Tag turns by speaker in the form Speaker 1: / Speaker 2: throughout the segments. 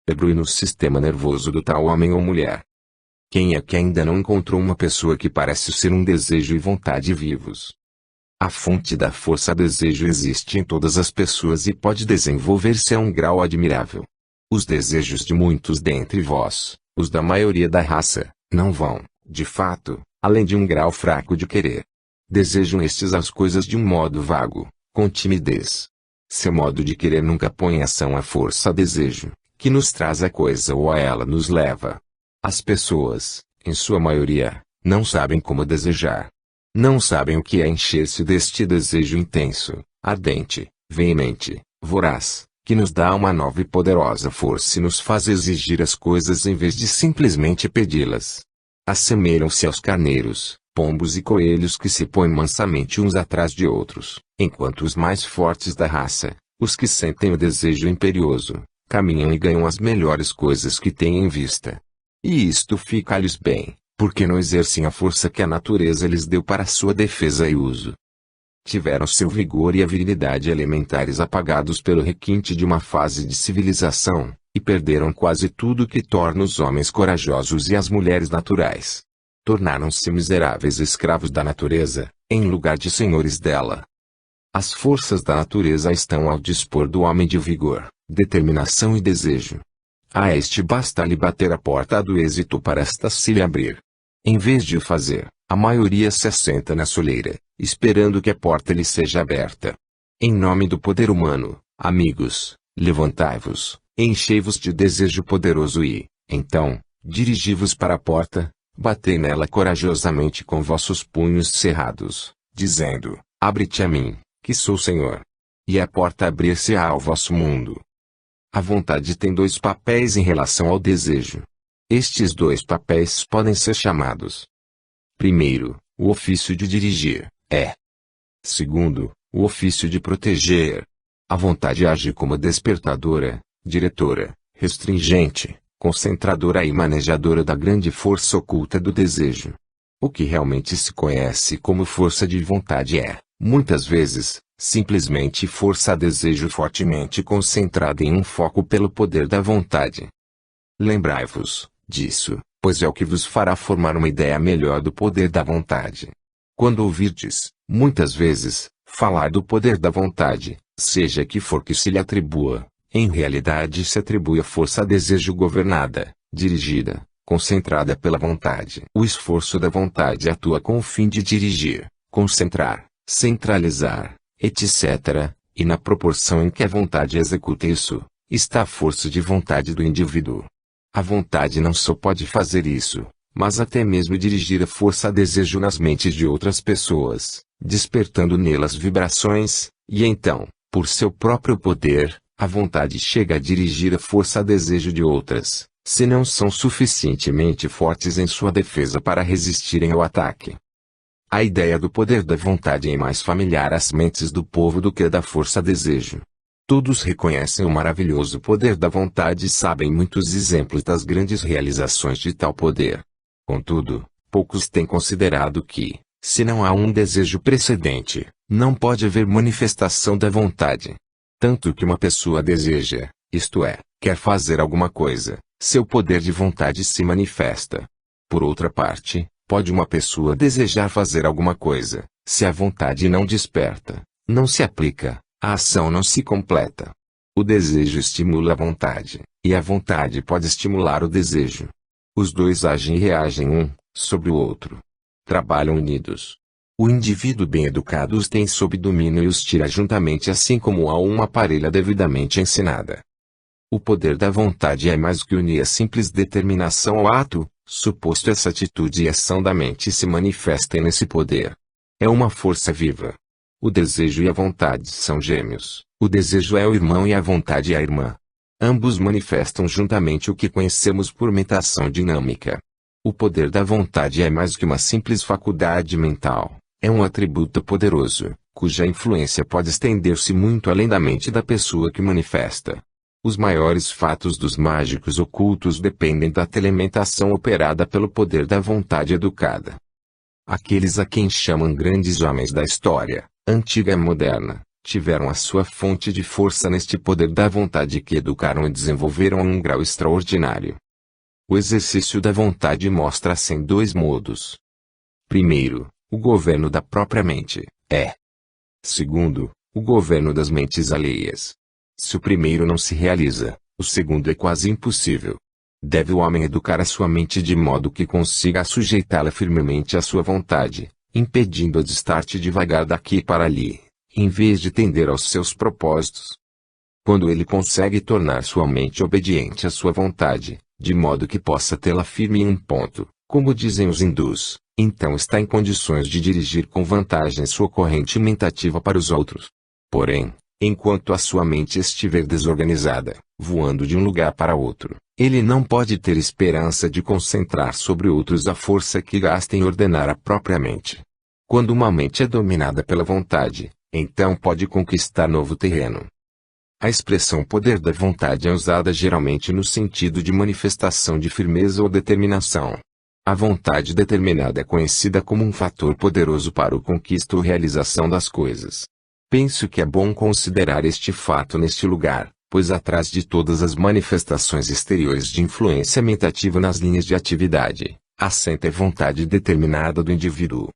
Speaker 1: cérebro e no sistema nervoso do tal homem ou mulher. Quem é que ainda não encontrou uma pessoa que parece ser um desejo e vontade vivos? A fonte da força desejo existe em todas as pessoas e pode desenvolver-se a um grau admirável. Os desejos de muitos dentre vós, os da maioria da raça, não vão, de fato, além de um grau fraco de querer. Desejam estes as coisas de um modo vago, com timidez. Seu modo de querer nunca põe em ação a força desejo, que nos traz a coisa ou a ela nos leva. As pessoas, em sua maioria, não sabem como desejar. Não sabem o que é encher-se deste desejo intenso, ardente, veemente, voraz, que nos dá uma nova e poderosa força e nos faz exigir as coisas em vez de simplesmente pedi-las. Assemelham-se aos carneiros, pombos e coelhos que se põem mansamente uns atrás de outros, enquanto os mais fortes da raça, os que sentem o desejo imperioso, caminham e ganham as melhores coisas que têm em vista. E isto fica-lhes bem, porque não exercem a força que a natureza lhes deu para sua defesa e uso. Tiveram seu vigor e a virilidade elementares apagados pelo requinte de uma fase de civilização, e perderam quase tudo que torna os homens corajosos e as mulheres naturais. Tornaram-se miseráveis escravos da natureza, em lugar de senhores dela. As forças da natureza estão ao dispor do homem de vigor, determinação e desejo. A este basta-lhe bater a porta do êxito para esta se lhe abrir. Em vez de o fazer, a maioria se assenta na soleira, esperando que a porta lhe seja aberta. Em nome do poder humano, amigos, levantai-vos, enchei-vos de desejo poderoso e, então, dirigi-vos para a porta, batei nela corajosamente com vossos punhos cerrados, dizendo, abre-te a mim, que sou Senhor. E a porta abrir-se-á ao vosso mundo. A vontade tem dois papéis em relação ao desejo. Estes dois papéis podem ser chamados: primeiro, o ofício de dirigir, segundo, o ofício de proteger. A vontade age como despertadora, diretora, restringente, concentradora e manejadora da grande força oculta do desejo. O que realmente se conhece como força de vontade é, muitas vezes, simplesmente força a desejo fortemente concentrada em um foco pelo poder da vontade. Lembrai-vos disso, pois é o que vos fará formar uma ideia melhor do poder da vontade. Quando ouvirdes, muitas vezes, falar do poder da vontade, seja que for que se lhe atribua, em realidade se atribui a força a desejo governada, dirigida, concentrada pela vontade. O esforço da vontade atua com o fim de dirigir, concentrar, centralizar, etc., e na proporção em que a vontade executa isso, está a força de vontade do indivíduo. A vontade não só pode fazer isso, mas até mesmo dirigir a força a desejo nas mentes de outras pessoas, despertando nelas vibrações, e então, por seu próprio poder, a vontade chega a dirigir a força a desejo de outras, se não são suficientemente fortes em sua defesa para resistirem ao ataque. A ideia do poder da vontade é mais familiar às mentes do povo do que a da força a desejo. Todos reconhecem o maravilhoso poder da vontade e sabem muitos exemplos das grandes realizações de tal poder. Contudo, poucos têm considerado que, se não há um desejo precedente, não pode haver manifestação da vontade. Tanto que uma pessoa deseja, isto é, quer fazer alguma coisa, seu poder de vontade se manifesta. Por outra parte, pode uma pessoa desejar fazer alguma coisa, se a vontade não desperta, não se aplica, a ação não se completa. O desejo estimula a vontade, e a vontade pode estimular o desejo. Os dois agem e reagem um sobre o outro. Trabalham unidos. O indivíduo bem educado os tem sob domínio e os tira juntamente assim como a uma parelha devidamente ensinada. O poder da vontade é mais do que unir a simples determinação ao ato, suposto essa atitude e ação da mente se manifestem nesse poder. É uma força viva. O desejo e a vontade são gêmeos. O desejo é o irmão e a vontade é a irmã. Ambos manifestam juntamente o que conhecemos por mentação dinâmica. O poder da vontade é mais que uma simples faculdade mental. É um atributo poderoso, cuja influência pode estender-se muito além da mente da pessoa que manifesta. Os maiores fatos dos mágicos ocultos dependem da telementação operada pelo poder da vontade educada. Aqueles a quem chamam grandes homens da história, antiga e moderna, tiveram a sua fonte de força neste poder da vontade que educaram e desenvolveram a um grau extraordinário. O exercício da vontade mostra-se em dois modos. Primeiro, o governo da própria mente, Segundo, o governo das mentes alheias. Se o primeiro não se realiza, o segundo é quase impossível. Deve o homem educar a sua mente de modo que consiga sujeitá-la firmemente à sua vontade, impedindo-a de estar-te devagar daqui para ali, em vez de tender aos seus propósitos. Quando ele consegue tornar sua mente obediente à sua vontade, de modo que possa tê-la firme em um ponto, como dizem os hindus, então está em condições de dirigir com vantagem sua corrente mentativa para os outros. Porém, enquanto a sua mente estiver desorganizada, voando de um lugar para outro, ele não pode ter esperança de concentrar sobre outros a força que gasta em ordenar a própria mente. Quando uma mente é dominada pela vontade, então pode conquistar novo terreno. A expressão poder da vontade é usada geralmente no sentido de manifestação de firmeza ou determinação. A vontade determinada é conhecida como um fator poderoso para o conquista ou realização das coisas. Penso que é bom considerar este fato neste lugar, pois atrás de todas as manifestações exteriores de influência mentativa nas linhas de atividade, assenta a vontade determinada do indivíduo.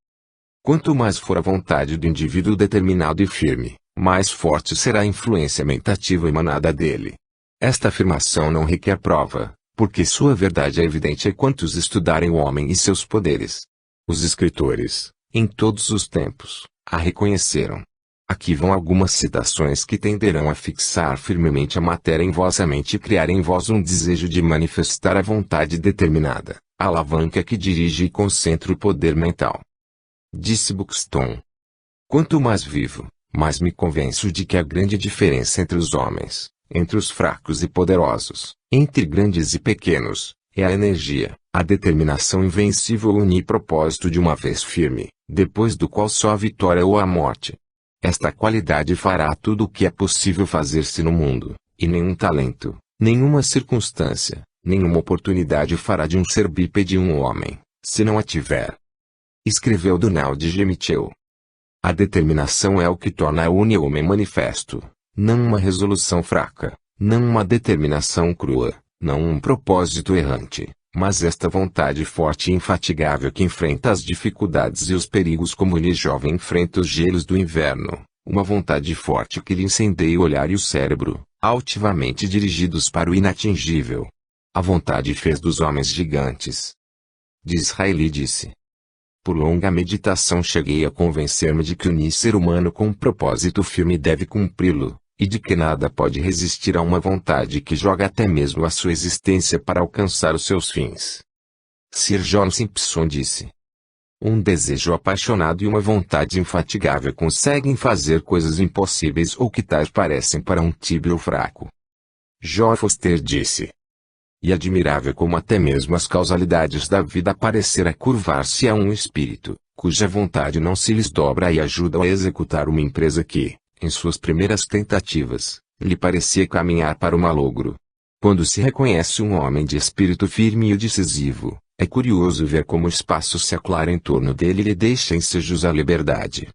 Speaker 1: Quanto mais for a vontade do indivíduo determinado e firme, mais forte será a influência mentativa emanada dele. Esta afirmação não requer prova, porque sua verdade é evidente a quantos estudarem o homem e seus poderes. Os escritores, em todos os tempos, a reconheceram. Aqui vão algumas citações que tenderão a fixar firmemente a matéria em vossa mente e criar em vós um desejo de manifestar a vontade determinada, a alavanca que dirige e concentra o poder mental. Disse Buxton. Quanto mais vivo, mais me convenço de que a grande diferença entre os homens, entre os fracos e poderosos, entre grandes e pequenos, é a energia, a determinação invencível unipropósito de uma vez firme, depois do qual só a vitória ou a morte. Esta qualidade fará tudo o que é possível fazer-se no mundo, e nenhum talento, nenhuma circunstância, nenhuma oportunidade fará de um ser bípede um homem, se não a tiver. Escreveu Donald G. Mitchell. A determinação é o que torna a o homem manifesto, não uma resolução fraca, não uma determinação crua, não um propósito errante, mas esta vontade forte e infatigável que enfrenta as dificuldades e os perigos como o jovem enfrenta os gelos do inverno, uma vontade forte que lhe incendeia o olhar e o cérebro, altivamente dirigidos para o inatingível. A vontade fez dos homens gigantes. Disraeli disse. Por longa meditação cheguei a convencer-me de que o ser humano com um propósito firme deve cumpri-lo, e de que nada pode resistir a uma vontade que joga até mesmo a sua existência para alcançar os seus fins. Sir John Simpson disse. Um desejo apaixonado e uma vontade infatigável conseguem fazer coisas impossíveis ou que tais parecem para um tíbio fraco. John Foster disse. E admirável como até mesmo as causalidades da vida parecerá curvar-se a um espírito, cuja vontade não se lhes dobra e ajuda a executar uma empresa que, em suas primeiras tentativas, lhe parecia caminhar para o malogro. Quando se reconhece um homem de espírito firme e decisivo, é curioso ver como o espaço se aclara em torno dele e lhe deixa ensejos a liberdade.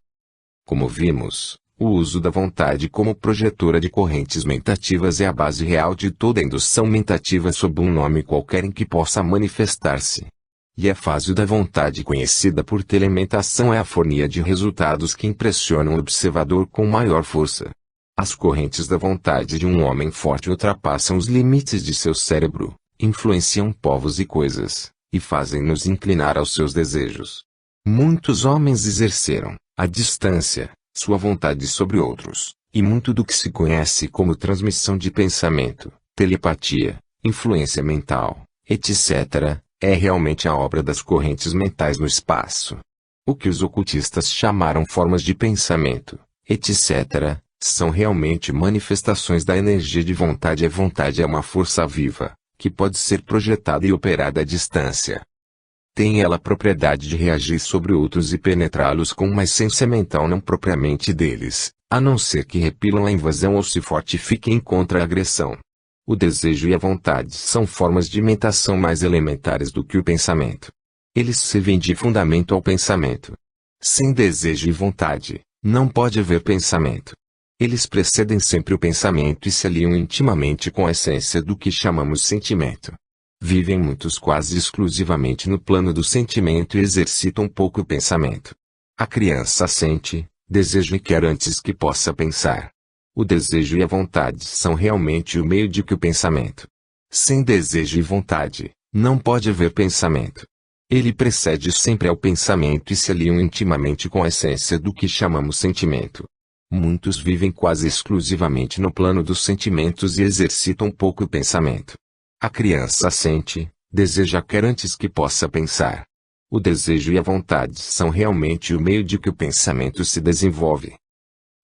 Speaker 1: Como vimos, o uso da vontade como projetora de correntes mentativas é a base real de toda a indução mentativa sob um nome qualquer em que possa manifestar-se. E a fase da vontade conhecida por telementação é a fornia de resultados que impressionam o observador com maior força. As correntes da vontade de um homem forte ultrapassam os limites de seu cérebro, influenciam povos e coisas, e fazem-nos inclinar aos seus desejos. Muitos homens exerceram, à distância, sua vontade sobre outros, e muito do que se conhece como transmissão de pensamento, telepatia, influência mental, etc., é realmente a obra das correntes mentais no espaço. O que os ocultistas chamaram formas de pensamento, etc., são realmente manifestações da energia de vontade. A vontade é uma força viva, que pode ser projetada e operada à distância. Tem ela a propriedade de reagir sobre outros e penetrá-los com uma essência mental não propriamente deles, a não ser que repilam a invasão ou se fortifiquem contra a agressão. O desejo e a vontade são formas de mentação mais elementares do que o pensamento. Eles servem de fundamento ao pensamento. Sem desejo e vontade, não pode haver pensamento. Eles precedem sempre o pensamento e se aliam intimamente com a essência do que chamamos sentimento. Vivem muitos quase exclusivamente no plano do sentimento e exercitam pouco o pensamento. A criança sente, deseja e quer antes que possa pensar. O desejo e a vontade são realmente o meio de que o pensamento. Sem desejo e vontade, não pode haver pensamento. Ele precede sempre ao pensamento e se aliam intimamente com a essência do que chamamos sentimento. Muitos vivem quase exclusivamente no plano dos sentimentos e exercitam pouco o pensamento. A criança sente, deseja quer antes que possa pensar. O desejo e a vontade são realmente o meio de que o pensamento se desenvolve.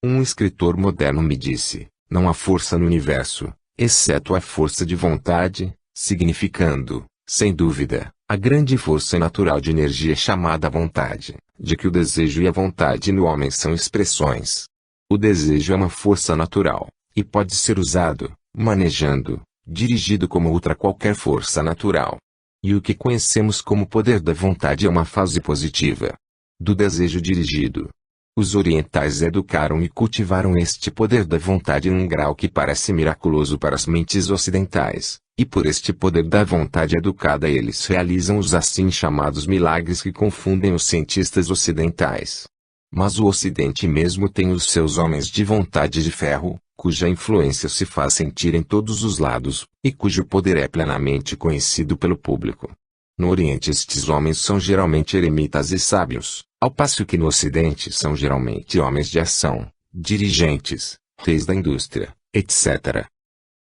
Speaker 1: Um escritor moderno me disse, não há força no universo, exceto a força de vontade, significando, sem dúvida, a grande força natural de energia chamada vontade, de que o desejo e a vontade no homem são expressões. O desejo é uma força natural, e pode ser usado, manejando, dirigido como outra qualquer força natural. E o que conhecemos como poder da vontade é uma fase positiva do desejo dirigido. Os orientais educaram e cultivaram este poder da vontade num grau que parece miraculoso para as mentes ocidentais, e por este poder da vontade educada eles realizam os assim chamados milagres que confundem os cientistas ocidentais. Mas o Ocidente mesmo tem os seus homens de vontade de ferro, cuja influência se faz sentir em todos os lados, e cujo poder é plenamente conhecido pelo público. No Oriente estes homens são geralmente eremitas e sábios, ao passo que no Ocidente são geralmente homens de ação, dirigentes, reis da indústria, etc.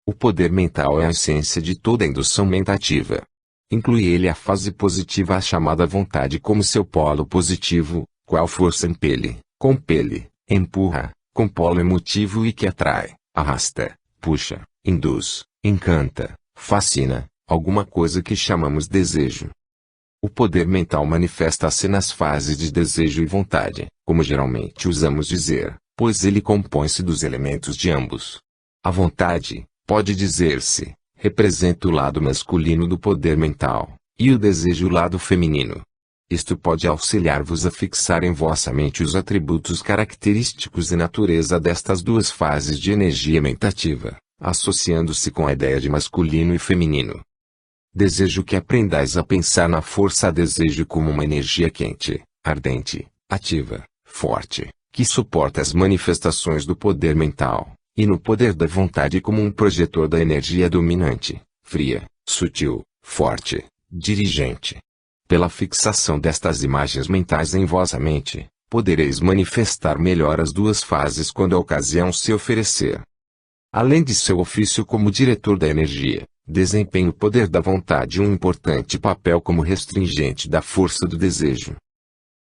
Speaker 1: O poder mental é a essência de toda a indução mentativa. Inclui ele a fase positiva, a chamada vontade, como seu polo positivo, qual força impele, compele, empurra, com polo emotivo e que atrai, arrasta, puxa, induz, encanta, fascina, alguma coisa que chamamos desejo. O poder mental manifesta-se nas fases de desejo e vontade, como geralmente usamos dizer, pois ele compõe-se dos elementos de ambos. A vontade, pode dizer-se, representa o lado masculino do poder mental, e o desejo o lado feminino. Isto pode auxiliar-vos a fixar em vossa mente os atributos característicos e natureza destas duas fases de energia mentativa, associando-se com a ideia de masculino e feminino. Desejo que aprendais a pensar na força desejo como uma energia quente, ardente, ativa, forte, que suporta as manifestações do poder mental, e no poder da vontade como um projetor da energia dominante, fria, sutil, forte, dirigente. Pela fixação destas imagens mentais em vossa mente, podereis manifestar melhor as duas fases quando a ocasião se oferecer. Além de seu ofício como diretor da energia, desempenha o poder da vontade um importante papel como restringente da força do desejo.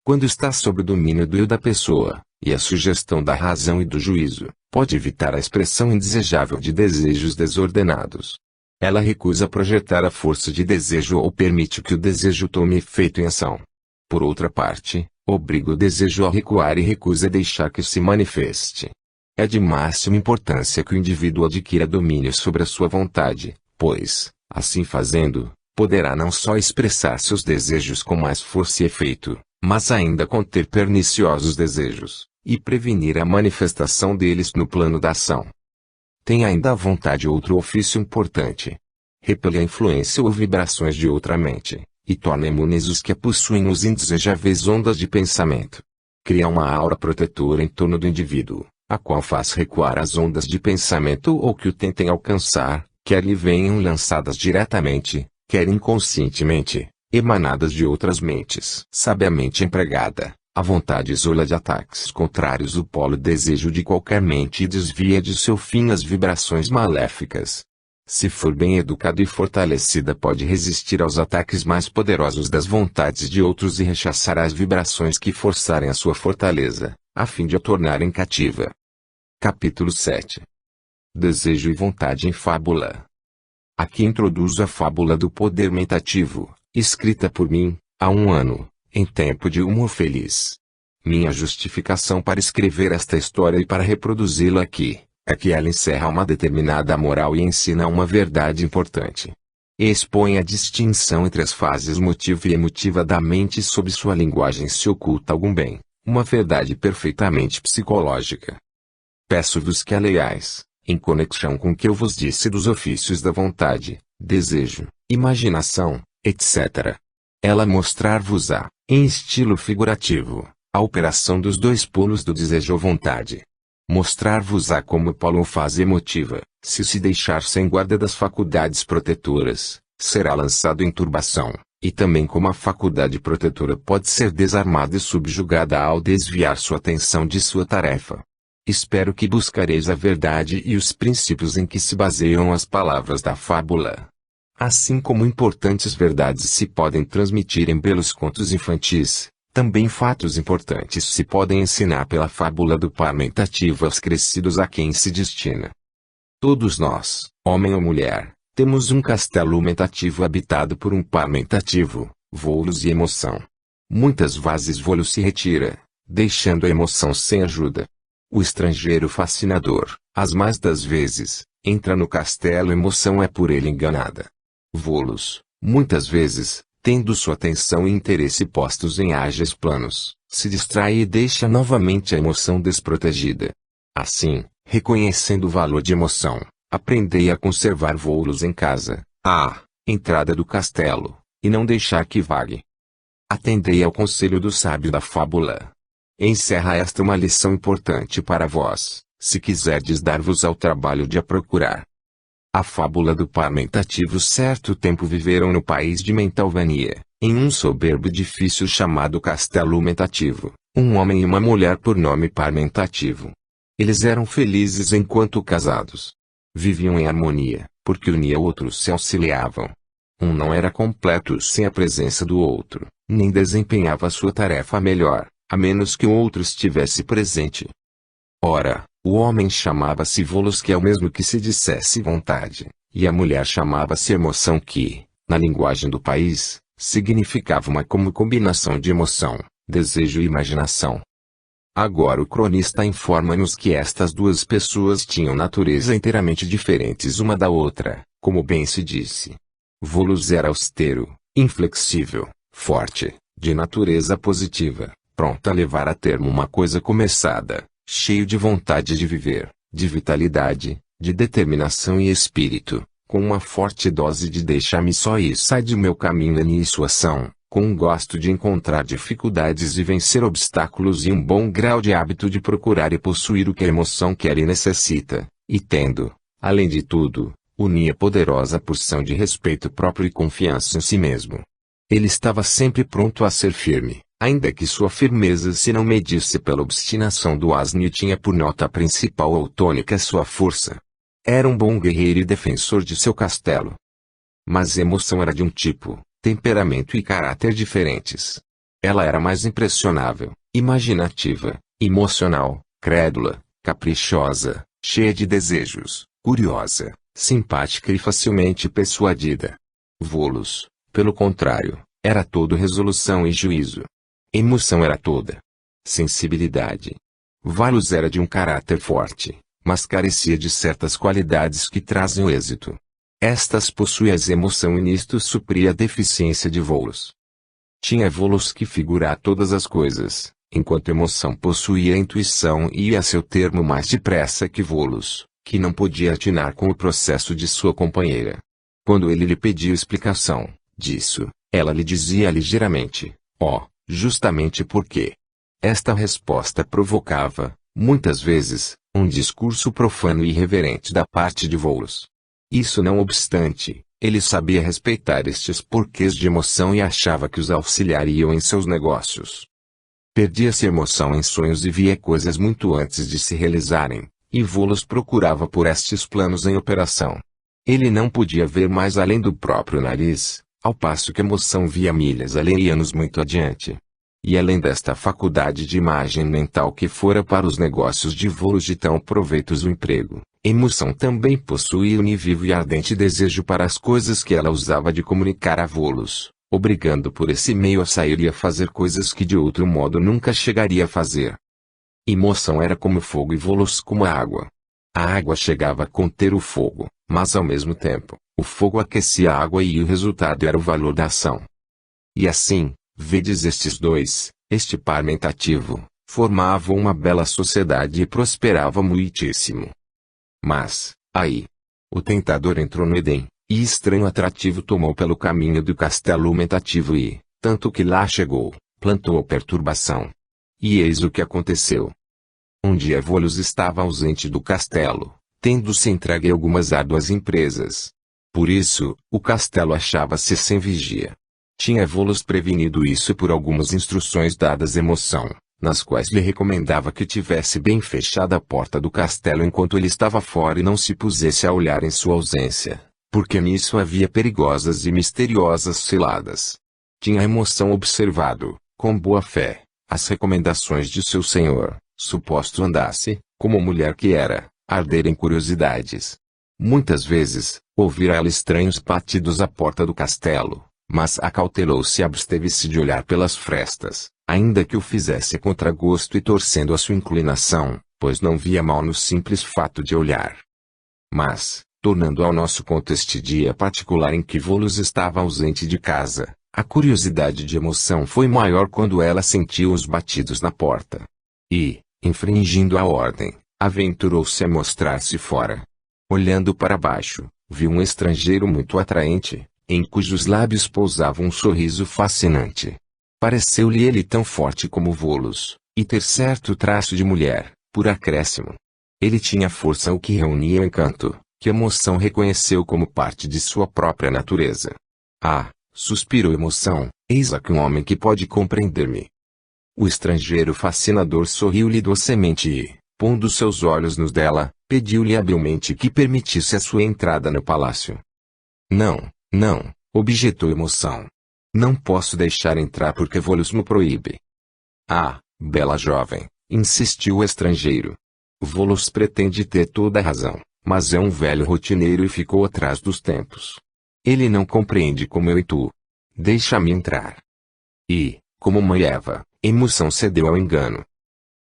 Speaker 1: Quando está sob o domínio do eu da pessoa, e a sugestão da razão e do juízo, pode evitar a expressão indesejável de desejos desordenados. Ela recusa projetar a força de desejo ou permite que o desejo tome efeito em ação. Por outra parte, obriga o desejo a recuar e recusa deixar que se manifeste. É de máxima importância que o indivíduo adquira domínio sobre a sua vontade, pois, assim fazendo, poderá não só expressar seus desejos com mais força e efeito, mas ainda conter perniciosos desejos, e prevenir a manifestação deles no plano da ação. Tem ainda a vontade outro ofício importante. Repele a influência ou vibrações de outra mente, e torna imunes os que possuem os indesejáveis ondas de pensamento. Cria uma aura protetora em torno do indivíduo, a qual faz recuar as ondas de pensamento ou que o tentem alcançar, quer lhe venham lançadas diretamente, quer inconscientemente, emanadas de outras mentes. Sabiamente empregada, a vontade isola de ataques contrários o polo desejo de qualquer mente e desvia de seu fim as vibrações maléficas. Se for bem educada e fortalecida, pode resistir aos ataques mais poderosos das vontades de outros e rechaçar as vibrações que forçarem a sua fortaleza, a fim de a tornarem cativa. Capítulo 7. Desejo e vontade em fábula. Aqui introduzo a fábula do poder mentativo, escrita por mim, há um ano, em tempo de humor feliz. Minha justificação para escrever esta história e para reproduzi-la aqui, é que ela encerra uma determinada moral e ensina uma verdade importante. Expõe a distinção entre as fases motiva e emotiva da mente e sob sua linguagem se oculta algum bem, uma verdade perfeitamente psicológica. Peço-vos que a leiais, em conexão com o que eu vos disse dos ofícios da vontade, desejo, imaginação, etc. Ela mostrar-vos-á, em estilo figurativo, a operação dos dois polos do desejo ou vontade. Mostrar-vos-á como o polo ou fase emotiva, se deixar sem guarda das faculdades protetoras, será lançado em turbação, e também como a faculdade protetora pode ser desarmada e subjugada ao desviar sua atenção de sua tarefa. Espero que buscareis a verdade e os princípios em que se baseiam as palavras da fábula. Assim como importantes verdades se podem transmitir em belos contos infantis, também fatos importantes se podem ensinar pela fábula do par mentativo aos crescidos a quem se destina. Todos nós, homem ou mulher, temos um castelo mentativo habitado por um par mentativo, volos e emoção. Muitas vezes volo se retira, deixando a emoção sem ajuda. O estrangeiro fascinador, as mais das vezes, entra no castelo e emoção é por ele enganada. Volos, muitas vezes, tendo sua atenção e interesse postos em ágeis planos, se distrai e deixa novamente a emoção desprotegida. Assim, reconhecendo o valor de emoção, aprendei a conservar volos em casa, à entrada do castelo, e não deixar que vague. Atendei ao conselho do sábio da fábula. Encerra esta uma lição importante para vós, se quiserdes dar-vos ao trabalho de a procurar. A fábula do par mentativo. Certo tempo viveram no país de Mentalvania, em um soberbo edifício chamado Castelo Mentativo, um homem e uma mulher por nome par mentativo. Eles eram felizes enquanto casados. Viviam em harmonia, porque um e outro se auxiliavam. Um não era completo sem a presença do outro, nem desempenhava sua tarefa melhor, a menos que o outro estivesse presente. Ora, o homem chamava-se volos, que é o mesmo que se dissesse vontade, e a mulher chamava-se emoção, que, na linguagem do país, significava uma como combinação de emoção, desejo e imaginação. Agora o cronista informa-nos que estas duas pessoas tinham natureza inteiramente diferentes uma da outra, como bem se disse. Volos era austero, inflexível, forte, de natureza positiva, pronto a levar a termo uma coisa começada, cheio de vontade de viver, de vitalidade, de determinação e espírito, com uma forte dose de deixar-me só e sai do meu caminho em sua ação, com um gosto de encontrar dificuldades e vencer obstáculos e um bom grau de hábito de procurar e possuir o que a emoção quer e necessita, e tendo, além de tudo, unia poderosa porção de respeito próprio e confiança em si mesmo. Ele estava sempre pronto a ser firme, ainda que sua firmeza se não medisse pela obstinação do asno e tinha por nota principal ou tônica sua força. Era um bom guerreiro e defensor de seu castelo. Mas a emoção era de um tipo, temperamento e caráter diferentes. Ela era mais impressionável, imaginativa, emocional, crédula, caprichosa, cheia de desejos, curiosa, simpática e facilmente persuadida. Volos, pelo contrário, era todo resolução e juízo. Emoção era toda sensibilidade. Volos era de um caráter forte, mas carecia de certas qualidades que trazem o êxito. Estas possuía a emoção e nisto supria a deficiência de Volos. Tinha Volos que figurar todas as coisas, enquanto emoção possuía a intuição e ia a seu termo mais depressa que Volos, que não podia atinar com o processo de sua companheira. Quando ele lhe pedia explicação disso, ela lhe dizia ligeiramente, justamente porque. Esta resposta provocava, muitas vezes, um discurso profano e irreverente da parte de Volos. Isso não obstante, ele sabia respeitar estes porquês de emoção e achava que os auxiliariam em seus negócios. Perdia-se emoção em sonhos e via coisas muito antes de se realizarem, e Volos procurava por estes planos em operação. Ele não podia ver mais além do próprio nariz, ao passo que a emoção via milhas além e anos muito adiante. E além desta faculdade de imagem mental que fora para os negócios de Volos de tão proveitoso emprego, emoção também possuía univivo e ardente desejo para as coisas que ela usava de comunicar a Volos, obrigando por esse meio a sair e a fazer coisas que de outro modo nunca chegaria a fazer. Emoção era como fogo e Volos como a água. A água chegava a conter o fogo, mas ao mesmo tempo, o fogo aquecia a água e o resultado era o valor da ação. E assim, vedes estes dois, este par mentativo, formavam uma bela sociedade e prosperavam muitíssimo. Mas, aí, o tentador entrou no Éden, e estranho atrativo tomou pelo caminho do castelo aumentativo e, tanto que lá chegou, plantou perturbação. E eis o que aconteceu. Um dia Volos estava ausente do castelo, tendo-se entregue a algumas árduas empresas. Por isso, o castelo achava-se sem vigia. Tinha Volos prevenido isso por algumas instruções dadas à Emoção, nas quais lhe recomendava que tivesse bem fechada a porta do castelo enquanto ele estava fora e não se pusesse a olhar em sua ausência, porque nisso havia perigosas e misteriosas ciladas. Tinha a Emoção observado, com boa fé, as recomendações de seu senhor, suposto andasse, como mulher que era, arder em curiosidades. Muitas vezes, ouvira ela estranhos batidos à porta do castelo, mas acautelou-se e absteve-se de olhar pelas frestas, ainda que o fizesse a contragosto e torcendo a sua inclinação, pois não via mal no simples fato de olhar. Mas, tornando ao nosso conto este dia particular em que Volos estava ausente de casa, a curiosidade de Emoção foi maior quando ela sentiu os batidos na porta. E, infringindo a ordem, aventurou-se a mostrar-se fora. Olhando para baixo, viu um estrangeiro muito atraente, em cujos lábios pousava um sorriso fascinante. Pareceu-lhe ele tão forte como Volos, e ter certo traço de mulher, por acréscimo. Ele tinha força o que reunia o encanto, que a Emoção reconheceu como parte de sua própria natureza. Ah, suspirou Emoção, eis aqui um homem que pode compreender-me. O estrangeiro fascinador sorriu-lhe docemente e, pondo seus olhos nos dela, pediu-lhe habilmente que permitisse a sua entrada no palácio. Não, não, objetou Emoção. Não posso deixar entrar porque Volos me proíbe. Ah, bela jovem, insistiu o estrangeiro. Volos pretende ter toda a razão, mas é um velho rotineiro e ficou atrás dos tempos. Ele não compreende como eu e tu. Deixa-me entrar. E, como mãe Eva, Emoção cedeu ao engano.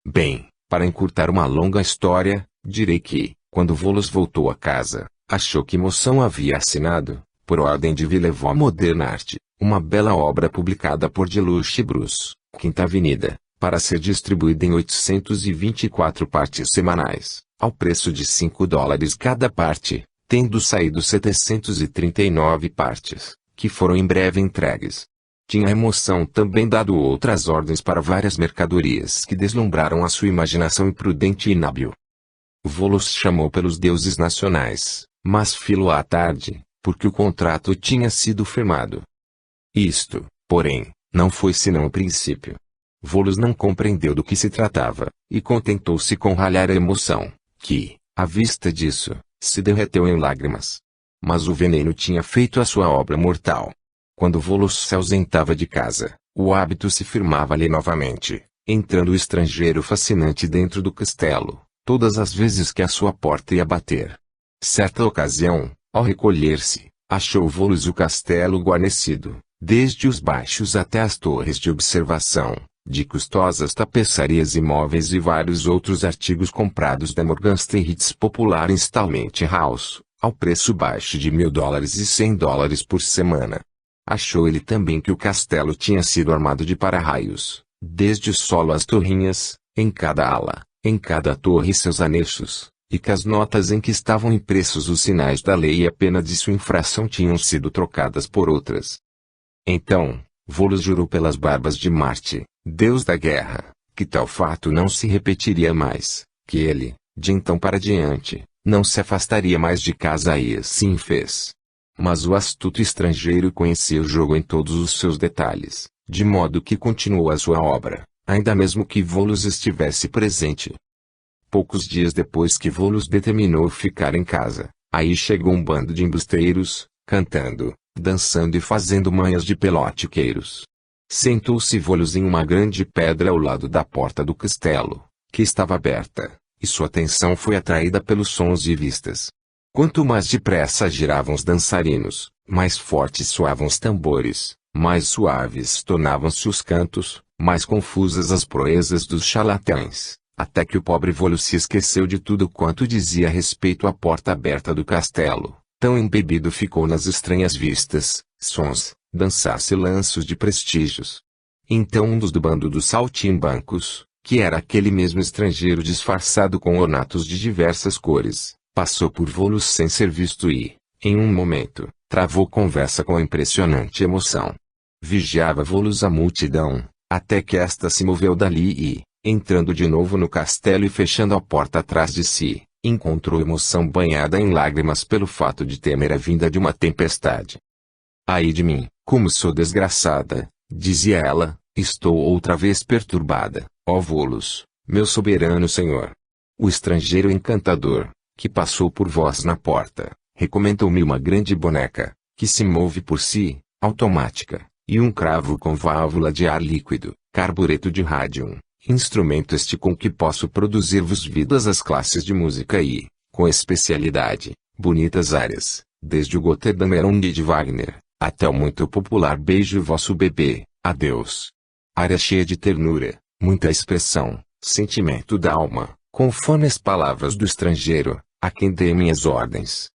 Speaker 1: Bem, para encurtar uma longa história, direi que, quando Volos voltou a casa, achou que Emoção havia assinado, por ordem de Villevaux Modern Art, uma bela obra publicada por Deluxe Bruce, Quinta Avenida, para ser distribuída em 824 partes semanais, ao preço de $5 cada parte, tendo saído 739 partes, que foram em breve entregues. Tinha a Emoção também dado outras ordens para várias mercadorias que deslumbraram a sua imaginação imprudente e inábil. Volos chamou pelos deuses nacionais, mas filo à tarde, porque o contrato tinha sido firmado. Isto, porém, não foi senão o princípio. Volos não compreendeu do que se tratava, e contentou-se com ralhar a Emoção, que, à vista disso, se derreteu em lágrimas. Mas o veneno tinha feito a sua obra mortal. Quando Volos se ausentava de casa, o hábito se firmava-lhe novamente, entrando o estrangeiro fascinante dentro do castelo, todas as vezes que a sua porta ia bater. Certa ocasião, ao recolher-se, achou Volos o castelo guarnecido, desde os baixos até as torres de observação, de custosas tapeçarias e móveis e vários outros artigos comprados da Morgan Stanley's Popular Installment House, ao preço baixo de $1.000 e $100 por semana. Achou ele também que o castelo tinha sido armado de para-raios, desde o solo às torrinhas, em cada ala, em cada torre seus anexos, e que as notas em que estavam impressos os sinais da lei e a pena de sua infração tinham sido trocadas por outras. Então, Volos jurou pelas barbas de Marte, deus da guerra, que tal fato não se repetiria mais, que ele, de então para diante, não se afastaria mais de casa e assim fez. Mas o astuto estrangeiro conhecia o jogo em todos os seus detalhes, de modo que continuou a sua obra, ainda mesmo que Volos estivesse presente. Poucos dias depois que Volos determinou ficar em casa, aí chegou um bando de embusteiros, cantando, dançando e fazendo manhas de pelotiqueiros. Sentou-se Volos em uma grande pedra ao lado da porta do castelo, que estava aberta, e sua atenção foi atraída pelos sons e vistas. Quanto mais depressa giravam os dançarinos, mais fortes soavam os tambores, mais suaves tornavam-se os cantos, mais confusas as proezas dos charlatães, até que o pobre Volos se esqueceu de tudo quanto dizia a respeito à porta aberta do castelo, tão embebido ficou nas estranhas vistas, sons, dançasse lanços de prestígios. Então um dos do bando dos saltimbancos, que era aquele mesmo estrangeiro disfarçado com ornatos de diversas cores, passou por Volos sem ser visto e, em um momento, travou conversa com impressionante emoção. Vigiava Volos a multidão, até que esta se moveu dali e, entrando de novo no castelo e fechando a porta atrás de si, encontrou emoção banhada em lágrimas pelo fato de temer a vinda de uma tempestade. Ai de mim, como sou desgraçada, dizia ela, estou outra vez perturbada, ó Volos, meu soberano senhor. O estrangeiro encantador, que passou por vós na porta, recomendou-me uma grande boneca, que se move por si, automática, e um cravo com válvula de ar líquido, carbureto de rádium, instrumento este com que posso produzir-vos vidas as classes de música e, com especialidade, bonitas áreas, desde o Götterdammerung de Wagner, até o muito popular Beijo Vosso Bebê, adeus. Área cheia de ternura, muita expressão, sentimento da alma, conforme as palavras do estrangeiro, a quem dei minhas ordens.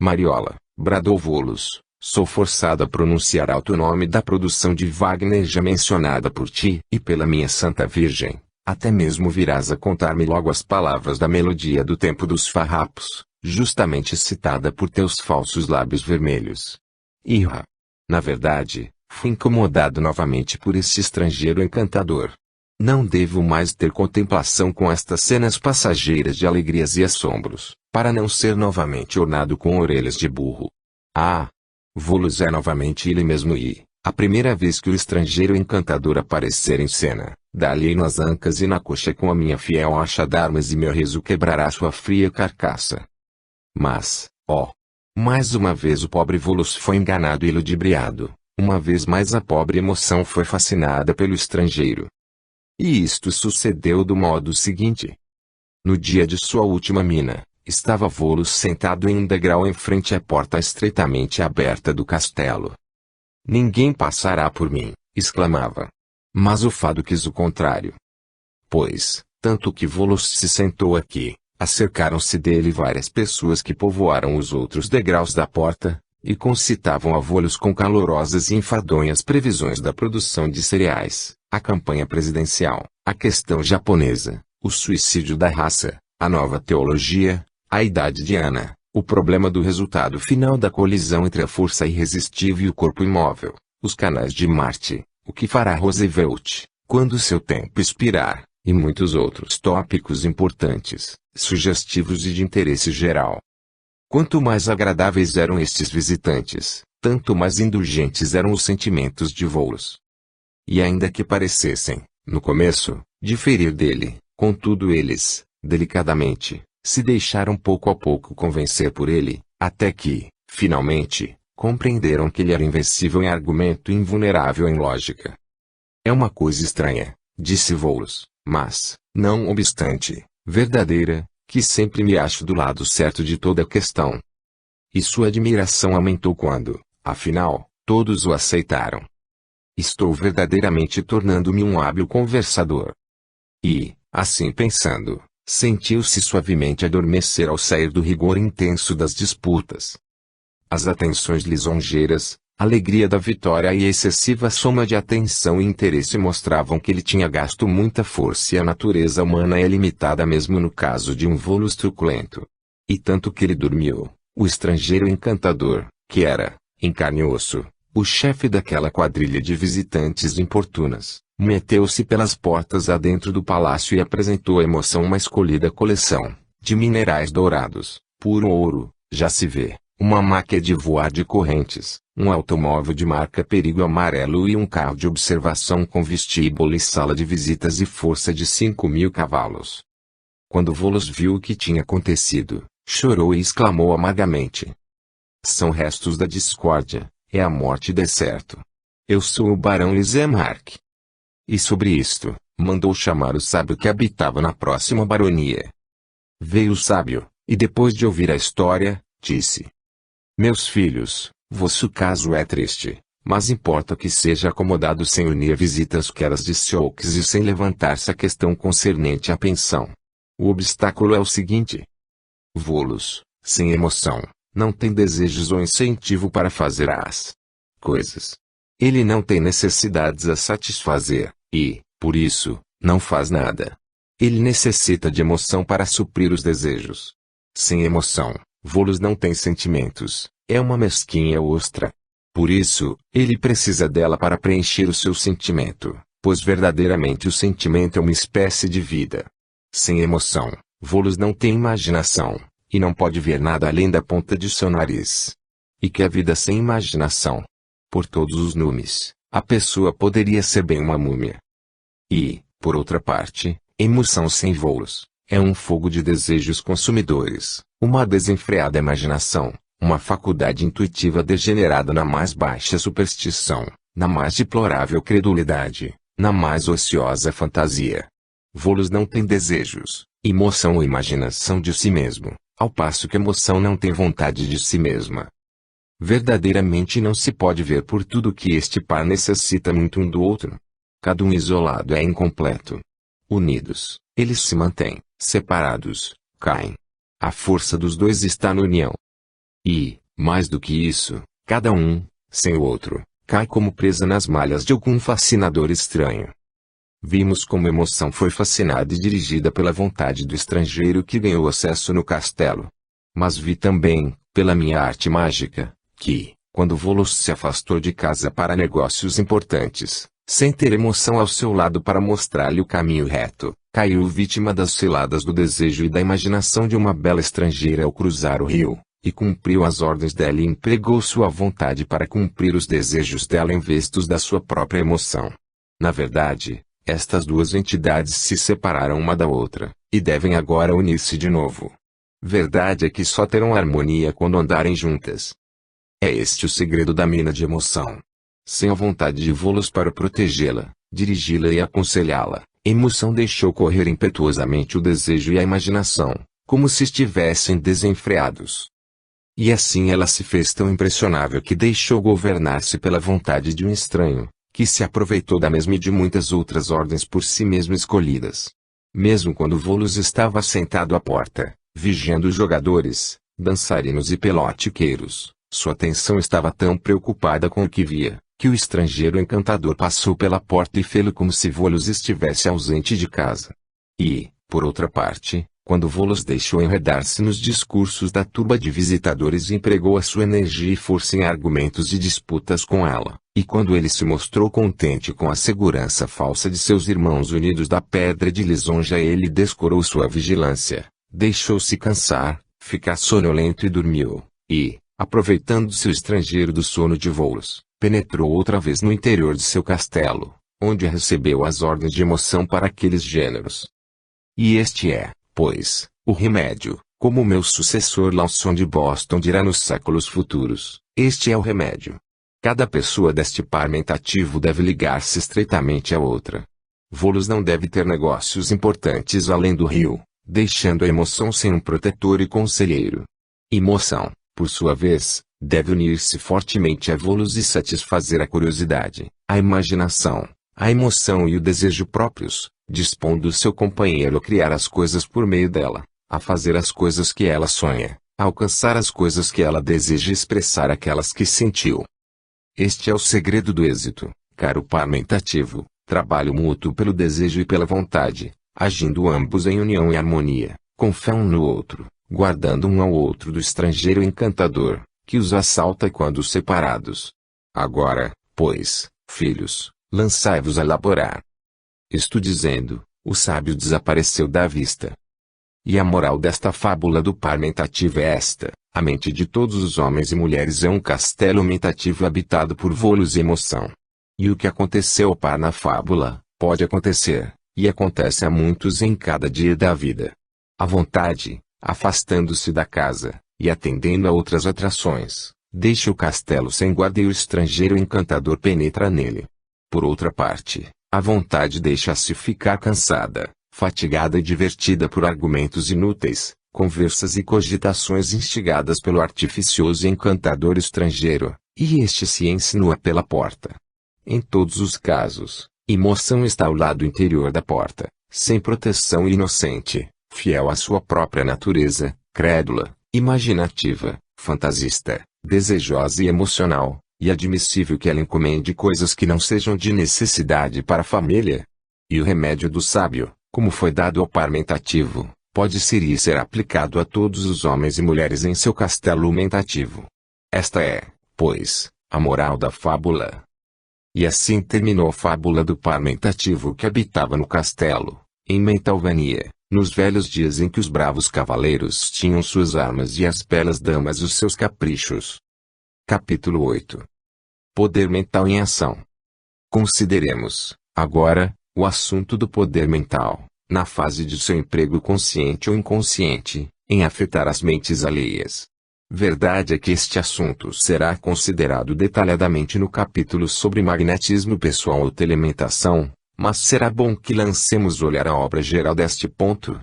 Speaker 1: Mariola, bradou Volos, sou forçado a pronunciar alto o nome da produção de Wagner já mencionada por ti, e pela minha Santa Virgem, até mesmo virás a contar-me logo as palavras da melodia do tempo dos farrapos, justamente citada por teus falsos lábios vermelhos. Irra. Na verdade, fui incomodado novamente por esse estrangeiro encantador. Não devo mais ter contemplação com estas cenas passageiras de alegrias e assombros, para não ser novamente ornado com orelhas de burro. Ah! Volos é novamente ele mesmo e, a primeira vez que o estrangeiro encantador aparecer em cena, dá-lhe nas ancas e na coxa com a minha fiel acha d'armas e meu riso quebrará sua fria carcaça. Mas, ó! Mais uma vez o pobre Volos foi enganado e ludibriado, uma vez mais a pobre emoção foi fascinada pelo estrangeiro. E isto sucedeu do modo seguinte. No dia de sua última mina, estava Volos sentado em um degrau em frente à porta estreitamente aberta do castelo. Ninguém passará por mim, exclamava. Mas o fado quis o contrário. Pois, tanto que Volos se sentou aqui, acercaram-se dele várias pessoas que povoaram os outros degraus da porta, e concitavam a Volos com calorosas e enfadonhas previsões da produção de cereais, a campanha presidencial, a questão japonesa, o suicídio da raça, a nova teologia, a idade de Ana, o problema do resultado final da colisão entre a força irresistível e o corpo imóvel, os canais de Marte, o que fará Roosevelt, quando seu tempo expirar, e muitos outros tópicos importantes, sugestivos e de interesse geral. Quanto mais agradáveis eram estes visitantes, tanto mais indulgentes eram os sentimentos de Volos. E ainda que parecessem, no começo, diferir dele, contudo eles, delicadamente, se deixaram pouco a pouco convencer por ele, até que, finalmente, compreenderam que ele era invencível em argumento e invulnerável em lógica. É uma coisa estranha, disse Volos, mas, não obstante, verdadeira, que sempre me acho do lado certo de toda a questão. E sua admiração aumentou quando, afinal, todos o aceitaram. Estou verdadeiramente tornando-me um hábil conversador. E, assim pensando, sentiu-se suavemente adormecer ao sair do rigor intenso das disputas. As atenções lisonjeiras, a alegria da vitória e a excessiva soma de atenção e interesse mostravam que ele tinha gasto muita força e a natureza humana é limitada mesmo no caso de um Volos truculento. E tanto que ele dormiu, o estrangeiro encantador, que era, em carne e osso, o chefe daquela quadrilha de visitantes importunas, meteu-se pelas portas adentro do palácio e apresentou à emoção uma escolhida coleção, de minerais dourados, puro ouro, já se vê, uma máquina de voar de correntes, um automóvel de marca Perigo amarelo e um carro de observação com vestíbulo e sala de visitas e força de 5.000 cavalos. Quando Volos viu o que tinha acontecido, chorou e exclamou amargamente. São restos da discórdia, é a morte de certo. Eu sou o Barão Lisemark. E sobre isto, mandou chamar o sábio que habitava na próxima baronia. Veio o sábio, e depois de ouvir a história, disse: Meus filhos, vosso caso é triste, mas importa que seja acomodado sem unir visitas queras de Sioux e sem levantar-se a questão concernente à pensão. O obstáculo é o seguinte. Volos, sem emoção, não tem desejos ou incentivo para fazer as coisas. Ele não tem necessidades a satisfazer, e, por isso, Não faz nada. Ele necessita de emoção para suprir os desejos. Sem emoção, Volos não tem sentimentos, é uma mesquinha ostra. Por isso, ele precisa dela para preencher o seu sentimento, pois verdadeiramente o sentimento é uma espécie de vida. Sem emoção, Volos não tem imaginação, e não pode ver nada além da ponta de seu nariz. E que a vida sem imaginação? Por todos os numes, a pessoa poderia ser bem uma múmia. E, por outra parte, emoção sem Volos, é um fogo de desejos consumidores, uma desenfreada imaginação, uma faculdade intuitiva degenerada na mais baixa superstição, na mais deplorável credulidade, na mais ociosa fantasia. Volos não tem desejos, emoção ou imaginação de si mesmo, ao passo que emoção não tem vontade de si mesma. Verdadeiramente não se pode ver por tudo que este par necessita muito um do outro. Cada um isolado é incompleto. Unidos, eles se mantêm, separados, caem. A força dos dois está na união. E, mais do que isso, cada um, sem o outro, cai como presa nas malhas de algum fascinador estranho. Vimos como a emoção foi fascinada e dirigida pela vontade do estrangeiro que ganhou acesso no castelo. Mas vi também, pela minha arte mágica, que, quando Volos se afastou de casa para negócios importantes, sem ter emoção ao seu lado para mostrar-lhe o caminho reto, caiu vítima das ciladas do desejo e da imaginação de uma bela estrangeira ao cruzar o rio, e cumpriu as ordens dela e empregou sua vontade para cumprir os desejos dela em vez dos da sua própria emoção. Na verdade, estas duas entidades se separaram uma da outra, e devem agora unir-se de novo. Verdade é que só terão harmonia quando andarem juntas. É este o segredo da mina de emoção. Sem a vontade de Volos para protegê-la, dirigi-la e aconselhá-la, emoção deixou correr impetuosamente o desejo e a imaginação, como se estivessem desenfreados. E assim ela se fez tão impressionável que deixou governar-se pela vontade de um estranho, que se aproveitou da mesma e de muitas outras ordens por si mesmo escolhidas. Mesmo quando Volos estava sentado à porta, vigiando os jogadores, dançarinos e pelotiqueiros, sua atenção estava tão preocupada com o que via, que o estrangeiro encantador passou pela porta e fê-lo como se Volos estivesse ausente de casa. E, por outra parte, quando Volos deixou enredar-se nos discursos da turba de visitadores e empregou a sua energia e força em argumentos e disputas com ela, e quando ele se mostrou contente com a segurança falsa de seus irmãos unidos da pedra de lisonja, ele descorou sua vigilância, deixou-se cansar, ficar sonolento e dormiu, e, aproveitando-se o estrangeiro do sono de Volos, penetrou outra vez no interior de seu castelo, onde recebeu as ordens de emoção para aqueles gêneros. E este é, pois, o remédio, como o meu sucessor Lawson de Boston dirá nos séculos futuros, este é o remédio. Cada pessoa deste par mentativo deve ligar-se estreitamente à outra. Volos não deve ter negócios importantes além do rio, deixando a emoção sem um protetor e conselheiro. Emoção, por sua vez, deve unir-se fortemente a Volos e satisfazer a curiosidade, a imaginação, a emoção e o desejo próprios, dispondo seu companheiro a criar as coisas por meio dela, a fazer as coisas que ela sonha, a alcançar as coisas que ela deseja e expressar aquelas que sentiu. Este é o segredo do êxito, caro par mentativo, trabalho mútuo pelo desejo e pela vontade, agindo ambos em união e harmonia, com fé um no outro, guardando um ao outro do estrangeiro encantador, que os assalta quando separados. Agora, pois, filhos, lançai-vos a laborar. Isto dizendo, o sábio desapareceu da vista. E a moral desta fábula do par mentativo é esta: a mente de todos os homens e mulheres é um castelo mentativo habitado por Volos e emoção. E o que aconteceu ao par na fábula, pode acontecer, e acontece a muitos em cada dia da vida. A vontade, afastando-se da casa, e atendendo a outras atrações, deixa o castelo sem guarda e o estrangeiro encantador penetra nele. Por outra parte, a vontade deixa-se ficar cansada, fatigada e divertida por argumentos inúteis, conversas e cogitações instigadas pelo artificioso e encantador estrangeiro, e este se insinua pela porta. Em todos os casos, emoção está ao lado interior da porta, sem proteção e inocente, fiel à sua própria natureza, crédula, imaginativa, fantasista, desejosa e emocional, e admissível que ela encomende coisas que não sejam de necessidade para a família. E o remédio do sábio, como foi dado ao par mentativo, pode ser e ser aplicado a todos os homens e mulheres em seu castelo mentativo. Esta é, pois, a moral da fábula. E assim terminou a fábula do par mentativo que habitava no castelo, em Mentalvania, nos velhos dias em que os bravos cavaleiros tinham suas armas e as belas damas os seus caprichos. Capítulo 8. Poder mental em ação. Consideremos, agora, o assunto do poder mental, na fase de seu emprego consciente ou inconsciente, em afetar as mentes alheias. Verdade é que este assunto será considerado detalhadamente no capítulo sobre magnetismo pessoal ou telementação, mas será bom que lancemos olhar a obra geral deste ponto.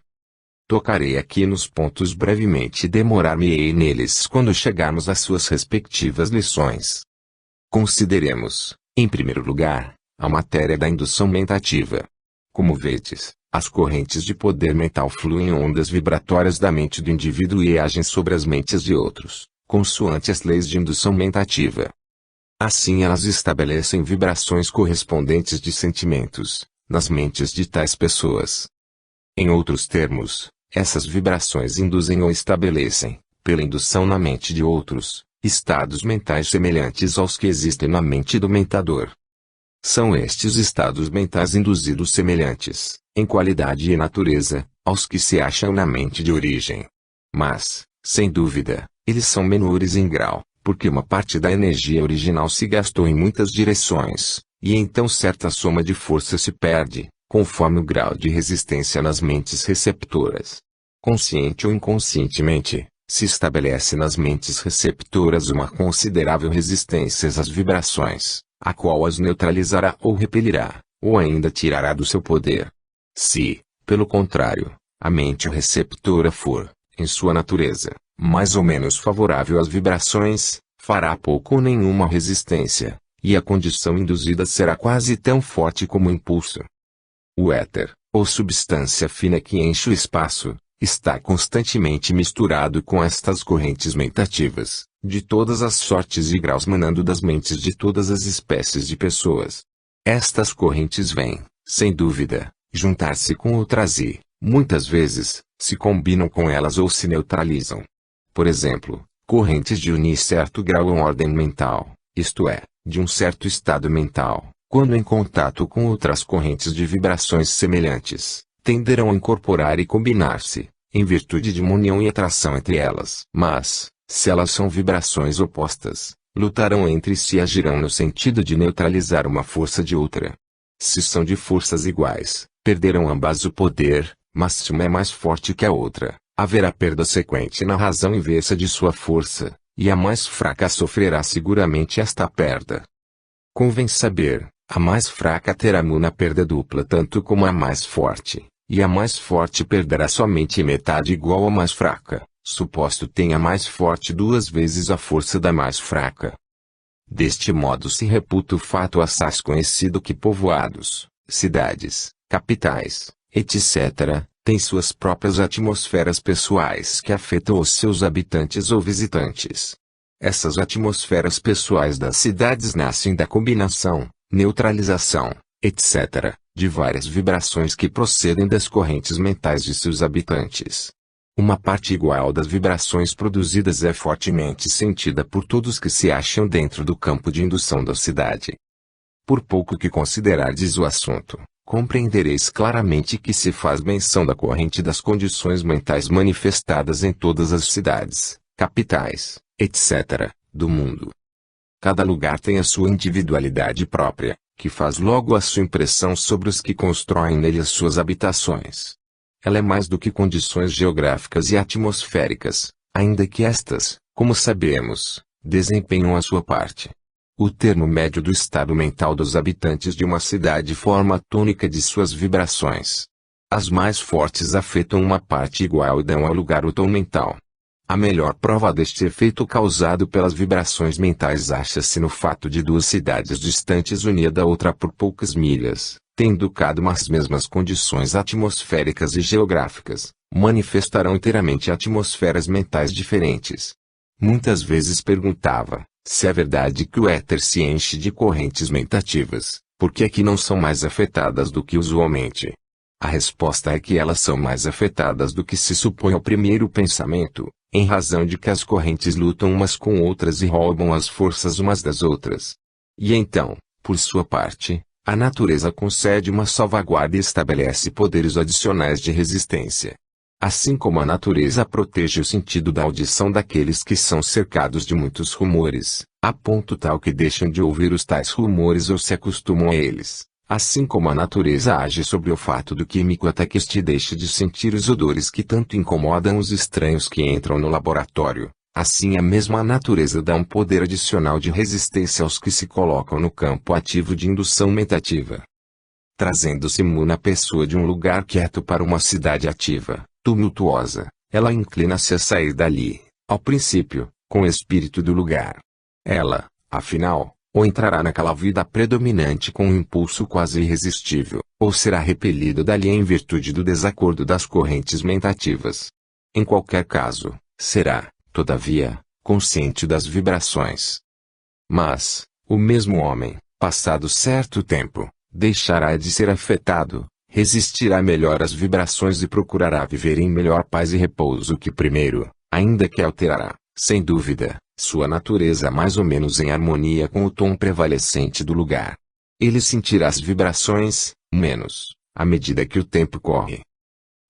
Speaker 1: Tocarei aqui nos pontos brevemente e demorar-me-ei neles quando chegarmos às suas respectivas lições. Consideremos, em primeiro lugar, a matéria da indução mentativa. Como vedes, as correntes de poder mental fluem em ondas vibratórias da mente do indivíduo e agem sobre as mentes de outros, consoante as leis de indução mentativa. Assim elas estabelecem vibrações correspondentes de sentimentos, nas mentes de tais pessoas. Em outros termos, essas vibrações induzem ou estabelecem, pela indução na mente de outros, estados mentais semelhantes aos que existem na mente do mentador. São estes estados mentais induzidos semelhantes, em qualidade e natureza, aos que se acham na mente de origem. Mas, sem dúvida, eles são menores em grau, porque uma parte da energia original se gastou em muitas direções, e então certa soma de força se perde, conforme o grau de resistência nas mentes receptoras. Consciente ou inconscientemente, se estabelece nas mentes receptoras uma considerável resistência às vibrações, a qual as neutralizará ou repelirá, ou ainda tirará do seu poder. Se, pelo contrário, a mente receptora for, em sua natureza, mais ou menos favorável às vibrações, fará pouco ou nenhuma resistência, e a condição induzida será quase tão forte como o impulso. O éter, ou substância fina que enche o espaço, está constantemente misturado com estas correntes mentativas, de todas as sortes e graus manando das mentes de todas as espécies de pessoas. Estas correntes vêm, sem dúvida, juntar-se com outras e, muitas vezes, se combinam com elas ou se neutralizam. Por exemplo, correntes de unir certo grau ou ordem mental, isto é, de um certo estado mental, quando em contato com outras correntes de vibrações semelhantes, tenderão a incorporar e combinar-se, em virtude de uma união e atração entre elas. Mas, se elas são vibrações opostas, lutarão entre si e agirão no sentido de neutralizar uma força de outra. Se são de forças iguais, perderão ambas o poder, mas se uma é mais forte que a outra, haverá perda sequente na razão inversa de sua força, e a mais fraca sofrerá seguramente esta perda. Convém saber, a mais fraca terá na perda dupla tanto como a mais forte, e a mais forte perderá somente metade igual à mais fraca, suposto tenha a mais forte 2 vezes a força da mais fraca. Deste modo se reputa o fato assaz conhecido que povoados, cidades, capitais, etc., têm suas próprias atmosferas pessoais que afetam os seus habitantes ou visitantes. Essas atmosferas pessoais das cidades nascem da combinação, neutralização, etc., de várias vibrações que procedem das correntes mentais de seus habitantes. Uma parte igual das vibrações produzidas é fortemente sentida por todos que se acham dentro do campo de indução da cidade. Por pouco que considerardes o assunto, compreendereis claramente que se faz menção da corrente das condições mentais manifestadas em todas as cidades, capitais, etc., do mundo. Cada lugar tem a sua individualidade própria, que faz logo a sua impressão sobre os que constroem nele as suas habitações. Ela é mais do que condições geográficas e atmosféricas, ainda que estas, como sabemos, desempenham a sua parte. O termo médio do estado mental dos habitantes de uma cidade forma a tônica de suas vibrações. As mais fortes afetam uma parte igual e dão ao lugar o tom mental. A melhor prova deste efeito causado pelas vibrações mentais acha-se no fato de 2 cidades distantes unida a outra por poucas milhas, tendo cada uma as mesmas condições atmosféricas e geográficas, manifestarão inteiramente atmosferas mentais diferentes. Muitas vezes perguntava, se é verdade que o éter se enche de correntes mentativas, Por que é que não são mais afetadas do que usualmente? A resposta é que elas são mais afetadas do que se supõe ao primeiro pensamento, em razão de que as correntes lutam umas com outras e roubam as forças umas das outras. E então, por sua parte, a natureza concede uma salvaguarda e estabelece poderes adicionais de resistência. Assim como a natureza protege o sentido da audição daqueles que são cercados de muitos rumores, a ponto tal que deixam de ouvir os tais rumores ou se acostumam a eles. Assim como a natureza age sobre o olfato do químico até que este deixe de sentir os odores que tanto incomodam os estranhos que entram no laboratório, assim a mesma natureza dá um poder adicional de resistência aos que se colocam no campo ativo de indução mentativa. Trazendo-se a pessoa de um lugar quieto para uma cidade ativa, tumultuosa, ela inclina-se a sair dali, ao princípio, com o espírito do lugar. Ela, afinal, ou entrará naquela vida predominante com um impulso quase irresistível, ou será repelido dali em virtude do desacordo das correntes mentativas. Em qualquer caso, será, todavia, consciente das vibrações. Mas, o mesmo homem, passado certo tempo, deixará de ser afetado, resistirá melhor às vibrações e procurará viver em melhor paz e repouso que primeiro, ainda que alterará, sem dúvida, sua natureza mais ou menos em harmonia com o tom prevalecente do lugar. Ele sentirá as vibrações, menos, à medida que o tempo corre.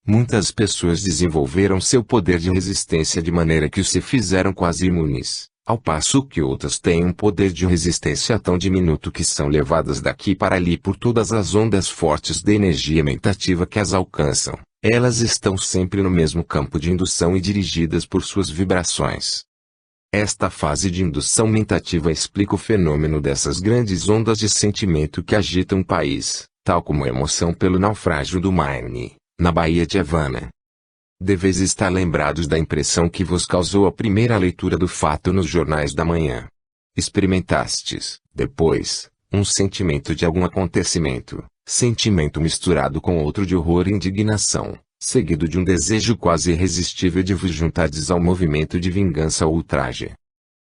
Speaker 1: Muitas pessoas desenvolveram seu poder de resistência de maneira que se fizeram quase imunes, ao passo que outras têm um poder de resistência tão diminuto que são levadas daqui para ali por todas as ondas fortes de energia mentativa que as alcançam. Elas estão sempre no mesmo campo de indução e dirigidas por suas vibrações. Esta fase de indução mentativa explica o fenômeno dessas grandes ondas de sentimento que agitam o país, tal como a emoção pelo naufrágio do Maine, na Baía de Havana. Deveis estar lembrados da impressão que vos causou a primeira leitura do fato nos jornais da manhã. Experimentastes, depois, um sentimento de algum acontecimento, sentimento misturado com outro de horror e indignação, seguido de um desejo quase irresistível de vos juntardes ao movimento de vingança ou ultraje.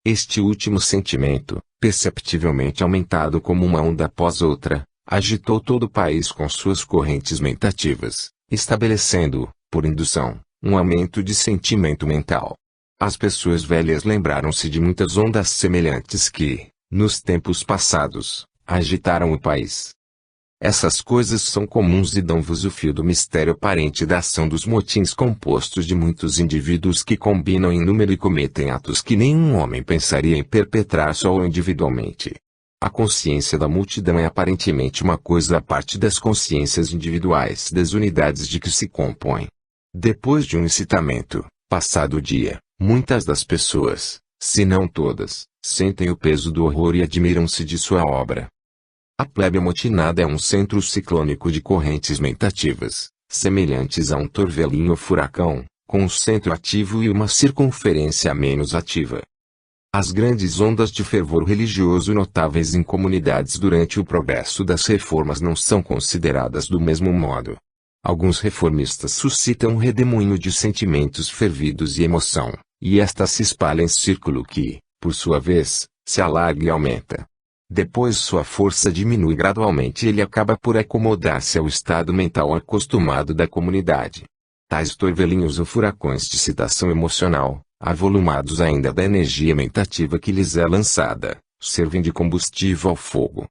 Speaker 1: Este último sentimento, perceptivelmente aumentado como uma onda após outra, agitou todo o país com suas correntes mentativas, estabelecendo, por indução, um aumento de sentimento mental. As pessoas velhas lembraram-se de muitas ondas semelhantes que, nos tempos passados, agitaram o país. Essas coisas são comuns e dão-vos o fio do mistério aparente da ação dos motins compostos de muitos indivíduos que combinam em número e cometem atos que nenhum homem pensaria em perpetrar só ou individualmente. A consciência da multidão é aparentemente uma coisa à parte das consciências individuais das unidades de que se compõem. Depois de um incitamento, passado o dia, muitas das pessoas, se não todas, sentem o peso do horror e admiram-se de sua obra. A plebe amotinada é um centro ciclônico de correntes mentativas, semelhantes a um torvelinho ou furacão, com um centro ativo e uma circunferência menos ativa. As grandes ondas de fervor religioso notáveis em comunidades durante o progresso das reformas não são consideradas do mesmo modo. Alguns reformistas suscitam um redemoinho de sentimentos fervidos e emoção, e esta se espalha em círculo que, por sua vez, se alarga e aumenta. Depois sua força diminui gradualmente e ele acaba por acomodar-se ao estado mental acostumado da comunidade. Tais torvelinhos ou furacões de excitação emocional, avolumados ainda da energia mentativa que lhes é lançada, servem de combustível ao fogo.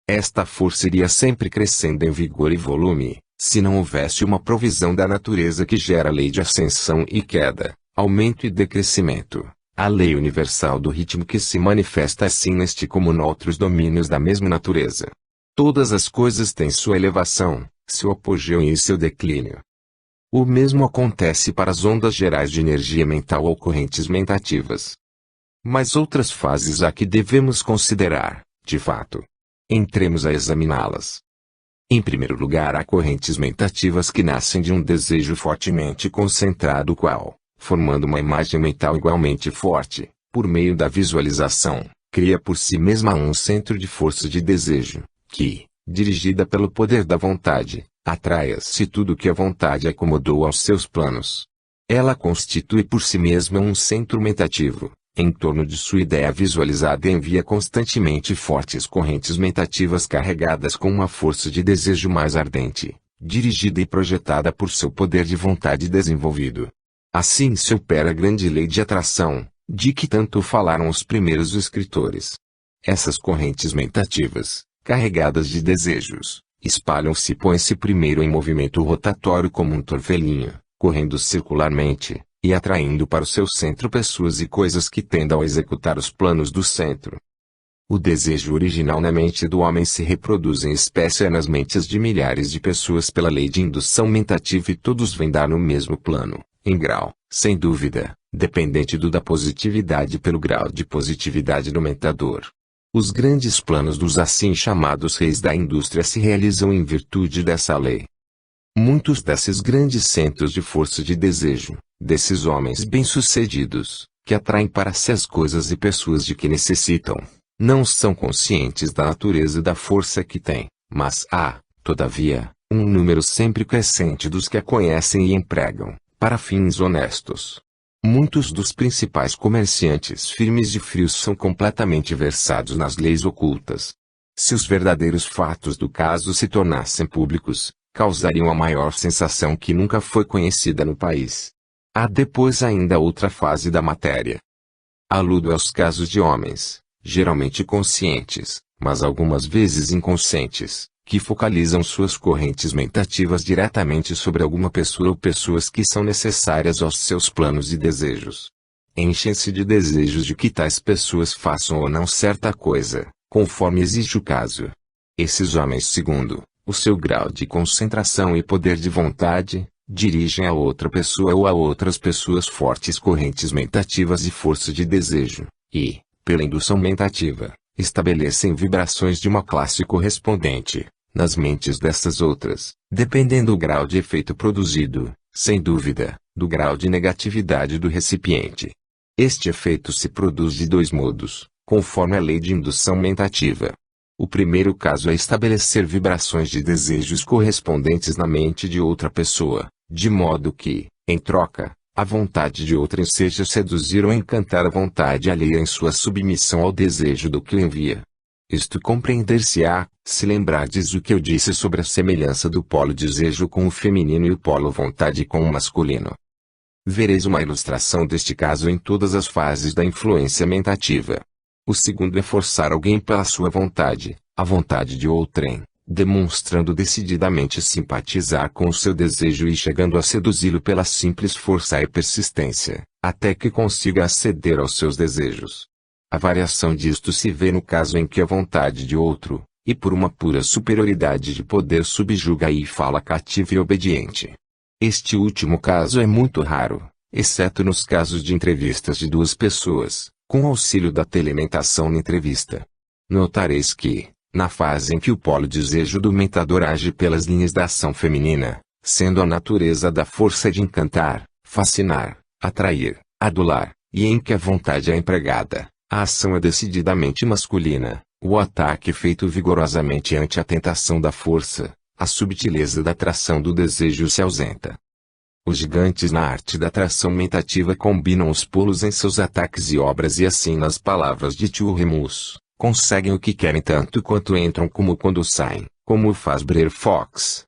Speaker 1: Esta força iria sempre crescendo em vigor e volume, se não houvesse uma provisão da natureza que gera a lei de ascensão e queda, aumento e decrescimento. A lei universal do ritmo que se manifesta assim neste como noutros domínios da mesma natureza. Todas as coisas têm sua elevação, seu apogeu e seu declínio. O mesmo acontece para as ondas gerais de energia mental ou correntes mentativas. Mas outras fases há que devemos considerar, de fato. Entremos a examiná-las. Em primeiro lugar, há correntes mentativas que nascem de um desejo fortemente concentrado qual, formando uma imagem mental igualmente forte, por meio da visualização, cria por si mesma um centro de força de desejo, que, dirigida pelo poder da vontade, atrai a si tudo que a vontade acomodou aos seus planos. Ela constitui por si mesma um centro mentativo, Em torno de sua ideia visualizada envia constantemente fortes correntes mentativas carregadas com uma força de desejo mais ardente, dirigida e projetada por seu poder de vontade desenvolvido. Assim se opera a grande lei de atração, de que tanto falaram os primeiros escritores. Essas correntes mentativas, carregadas de desejos, espalham-se e põem-se primeiro em movimento rotatório como um torvelinho, correndo circularmente, e atraindo para o seu centro pessoas e coisas que tendam a executar os planos do centro. O desejo original na mente do homem se reproduz em espécie nas mentes de milhares de pessoas pela lei de indução mentativa e todos vêm dar no mesmo plano, em grau, sem dúvida, dependente da positividade pelo grau de positividade do mentador. Os grandes planos dos assim chamados reis da indústria se realizam em virtude dessa lei. Muitos desses grandes centros de força de desejo, desses homens bem-sucedidos, que atraem para si as coisas e pessoas de que necessitam, não são conscientes da natureza da força que têm, mas há, todavia, um número sempre crescente dos que a conhecem e empregam, para fins honestos. Muitos dos principais comerciantes firmes e frios são completamente versados nas leis ocultas. Se os verdadeiros fatos do caso se tornassem públicos, causariam a maior sensação que nunca foi conhecida no país. Há depois ainda outra fase da matéria. Aludo aos casos de homens, geralmente conscientes, mas algumas vezes inconscientes, que focalizam suas correntes mentativas diretamente sobre alguma pessoa ou pessoas que são necessárias aos seus planos e desejos. Enchem-se de desejos de que tais pessoas façam ou não certa coisa, conforme exige o caso. Esses homens, segundo o seu grau de concentração e poder de vontade, dirigem a outra pessoa ou a outras pessoas fortes correntes mentativas e força de desejo, e, pela indução mentativa, estabelecem vibrações de uma classe correspondente, nas mentes dessas outras, dependendo do grau de efeito produzido, sem dúvida, do grau de negatividade do recipiente. Este efeito se produz de dois modos, conforme a lei de indução mentativa. O primeiro caso é estabelecer vibrações de desejos correspondentes na mente de outra pessoa, de modo que, em troca, a vontade de outrem seja seduzir ou encantar a vontade alheia em sua submissão ao desejo do que o envia. Isto compreender-se-á, se lembrardes o que eu disse sobre a semelhança do polo desejo com o feminino e o polo vontade com o masculino. Vereis uma ilustração deste caso em todas as fases da influência mentativa. O segundo é forçar alguém pela sua vontade, a vontade de outrem, demonstrando decididamente simpatizar com o seu desejo e chegando a seduzi-lo pela simples força e persistência, até que consiga aceder aos seus desejos. A variação disto se vê no caso em que a vontade de outro, e por uma pura superioridade de poder subjuga e fala cativo e obediente. Este último caso é muito raro, exceto nos casos de entrevistas de duas pessoas, com auxílio da telementação na entrevista. Notareis que, na fase em que o polo desejo do mentador age pelas linhas da ação feminina, sendo a natureza da força de encantar, fascinar, atrair, adular, e em que a vontade é empregada, a ação é decididamente masculina, o ataque feito vigorosamente ante a tentação da força, a subtileza da atração do desejo se ausenta. Os gigantes na arte da atração mentativa combinam os polos em seus ataques e obras e assim nas palavras de Tio Remus, conseguem o que querem tanto quanto entram como quando saem, como o faz Brer Fox.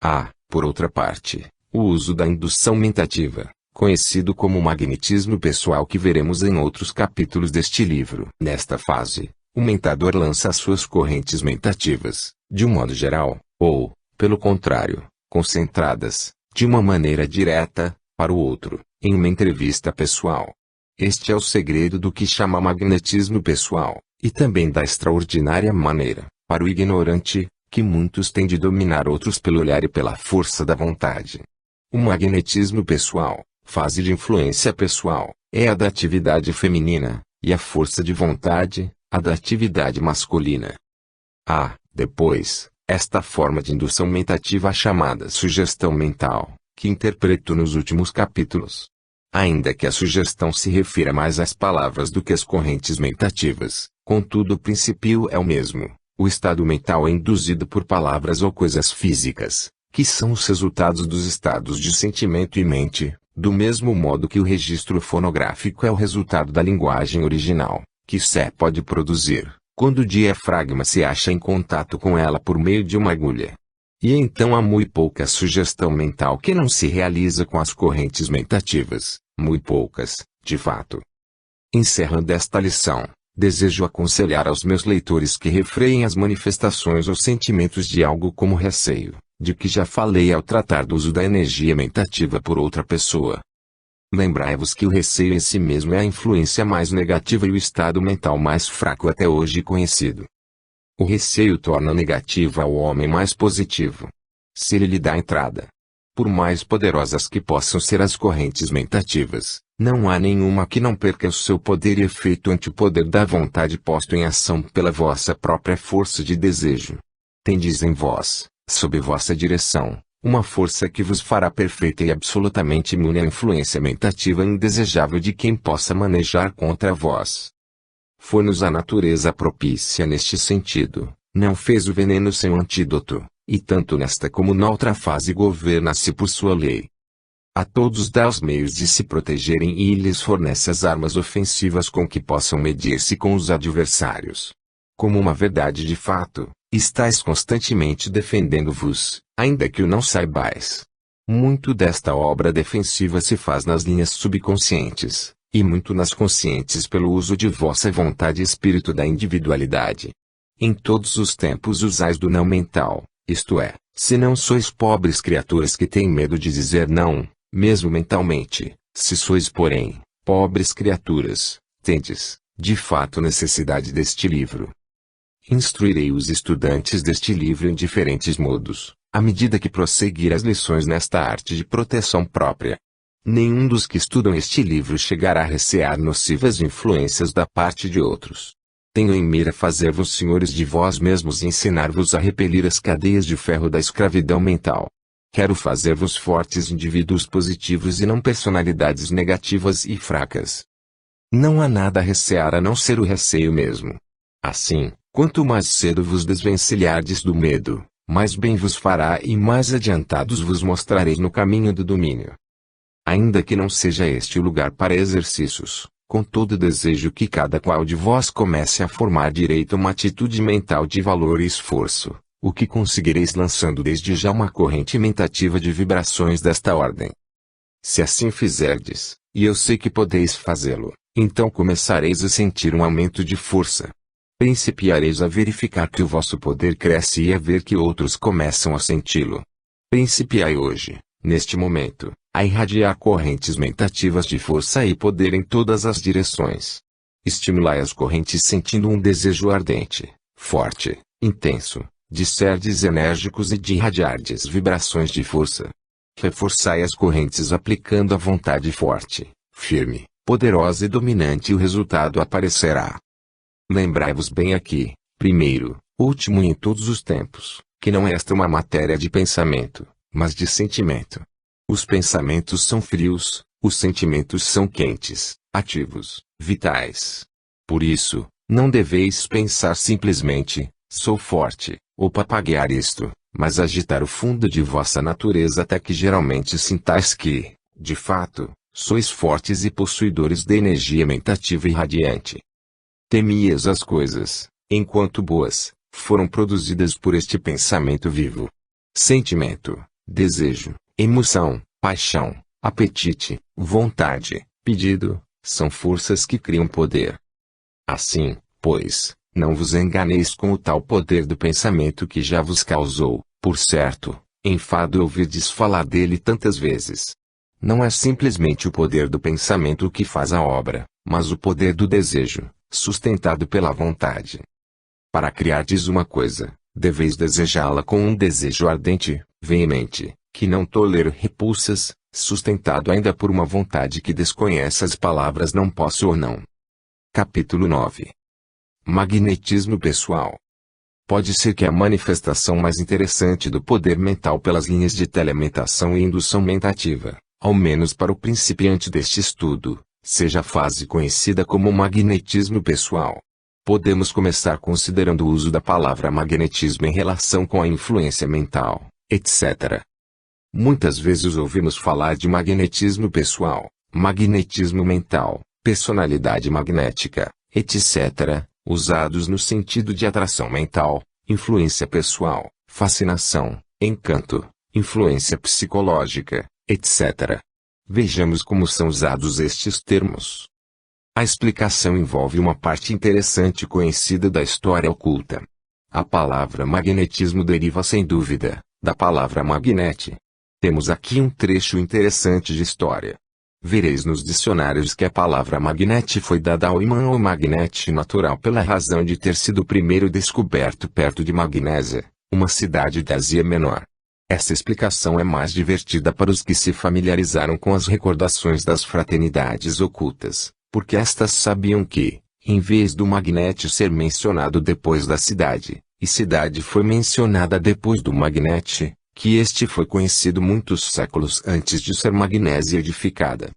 Speaker 1: Há, por outra parte, o uso da indução mentativa, conhecido como magnetismo pessoal que veremos em outros capítulos deste livro. Nesta fase, o mentador lança as suas correntes mentativas, de um modo geral, ou, pelo contrário, concentradas, de uma maneira direta, para o outro, em uma entrevista pessoal. Este é o segredo do que chama magnetismo pessoal, e também da extraordinária maneira, para o ignorante, que muitos têm de dominar outros pelo olhar e pela força da vontade. O magnetismo pessoal, fase de influência pessoal, é a da atividade feminina, e a força de vontade, a da atividade masculina. Há, depois, esta forma de indução mentativa chamada sugestão mental, que interpreto nos últimos capítulos. Ainda que a sugestão se refira mais às palavras do que às correntes mentativas, contudo o princípio é o mesmo. O estado mental é induzido por palavras ou coisas físicas, que são os resultados dos estados de sentimento e mente, Do mesmo modo que o registro fonográfico é o resultado da linguagem original, que Sé pode produzir, quando o diafragma se acha em contato com ela por meio de uma agulha. E então há muito pouca sugestão mental que não se realiza com as correntes mentativas, muito poucas, de fato. Encerrando esta lição, desejo aconselhar aos meus leitores que refreiem as manifestações ou sentimentos de algo como receio, de que já falei ao tratar do uso da energia mentativa por outra pessoa. Lembrai-vos que o receio em si mesmo é a influência mais negativa e o estado mental mais fraco até hoje conhecido. O receio torna negativo ao homem mais positivo. Se ele lhe dá entrada. Por mais poderosas que possam ser as correntes mentativas, não há nenhuma que não perca o seu poder e efeito ante o poder da vontade posto em ação pela vossa própria força de desejo. Tendes em vós, sob vossa direção, uma força que vos fará perfeita e absolutamente imune à influência mentativa indesejável de quem possa manejar contra vós. Foi-nos a natureza propícia neste sentido, não fez o veneno sem um antídoto, e tanto nesta como noutra fase governa-se por sua lei. A todos dá os meios de se protegerem e lhes fornece as armas ofensivas com que possam medir-se com os adversários. Como uma verdade de fato, estáis constantemente defendendo-vos, ainda que o não saibais. Muito desta obra defensiva se faz nas linhas subconscientes, e muito nas conscientes pelo uso de vossa vontade e espírito da individualidade. Em todos os tempos usais do não mental, isto é, se não sois pobres criaturas que têm medo de dizer não, mesmo mentalmente, se sois porém, pobres criaturas, tendes, de fato necessidade deste livro. Instruirei os estudantes deste livro em diferentes modos, à medida que prosseguir as lições nesta arte de proteção própria. Nenhum dos que estudam este livro chegará a recear nocivas influências da parte de outros. Tenho em mira fazer-vos senhores de vós mesmos e ensinar-vos a repelir as cadeias de ferro da escravidão mental. Quero fazer-vos fortes indivíduos positivos e não personalidades negativas e fracas. Não há nada a recear a não ser o receio mesmo. Assim, quanto mais cedo vos desvencilhardes do medo, mais bem vos fará e mais adiantados vos mostrareis no caminho do domínio. Ainda que não seja este o lugar para exercícios, contudo desejo que cada qual de vós comece a formar direito uma atitude mental de valor e esforço, o que conseguireis lançando desde já uma corrente mentativa de vibrações desta ordem. Se assim fizerdes, e eu sei que podeis fazê-lo, então começareis a sentir um aumento de força. Principiareis a verificar que o vosso poder cresce e a ver que outros começam a senti-lo. Principiai hoje, neste momento, a irradiar correntes mentativas de força e poder em todas as direções. Estimulai as correntes sentindo um desejo ardente, forte, intenso, de serdes enérgicos e de irradiardes vibrações de força. Reforçai as correntes aplicando a vontade forte, firme, poderosa e dominante e o resultado aparecerá. Lembrai-vos bem aqui, primeiro, último e em todos os tempos, que não é esta uma matéria de pensamento, mas de sentimento. Os pensamentos são frios, os sentimentos são quentes, ativos, vitais. Por isso, não deveis pensar simplesmente, sou forte, ou papaguear isto, mas agitar o fundo de vossa natureza até que geralmente sintais que, de fato, sois fortes e possuidores de energia mentativa e radiante. Temias as coisas, enquanto boas, foram produzidas por este pensamento vivo. Sentimento, desejo, emoção, paixão, apetite, vontade, pedido, são forças que criam poder. Assim, pois, não vos enganeis com o tal poder do pensamento que já vos causou, por certo, enfado ouvirdes falar dele tantas vezes. Não é simplesmente o poder do pensamento que faz a obra, mas o poder do desejo, sustentado pela vontade. Para criardes uma coisa, deveis desejá-la com um desejo ardente, veemente, que não tolera repulsas, sustentado ainda por uma vontade que desconhece as palavras não posso ou não. Capítulo 9. Magnetismo pessoal. Pode ser que a manifestação mais interessante do poder mental pelas linhas de telementação e indução mentativa, ao menos para o principiante deste estudo, seja a fase conhecida como magnetismo pessoal. Podemos começar considerando o uso da palavra magnetismo em relação com a influência mental, etc. Muitas vezes ouvimos falar de magnetismo pessoal, magnetismo mental, personalidade magnética, etc., usados no sentido de atração mental, influência pessoal, fascinação, encanto, influência psicológica, etc. Vejamos como são usados estes termos. A explicação envolve uma parte interessante conhecida da história oculta. A palavra magnetismo deriva sem dúvida da palavra magnete. Temos aqui um trecho interessante de história. Vereis nos dicionários que a palavra magnete foi dada ao ímã ou magnete natural pela razão de ter sido o primeiro descoberto perto de Magnésia, uma cidade da Ásia Menor. Essa explicação é mais divertida para os que se familiarizaram com as recordações das fraternidades ocultas, porque estas sabiam que, em vez do magnete ser mencionado depois da cidade, e cidade foi mencionada depois do magnete, que este foi conhecido muitos séculos antes de ser Magnésia edificada.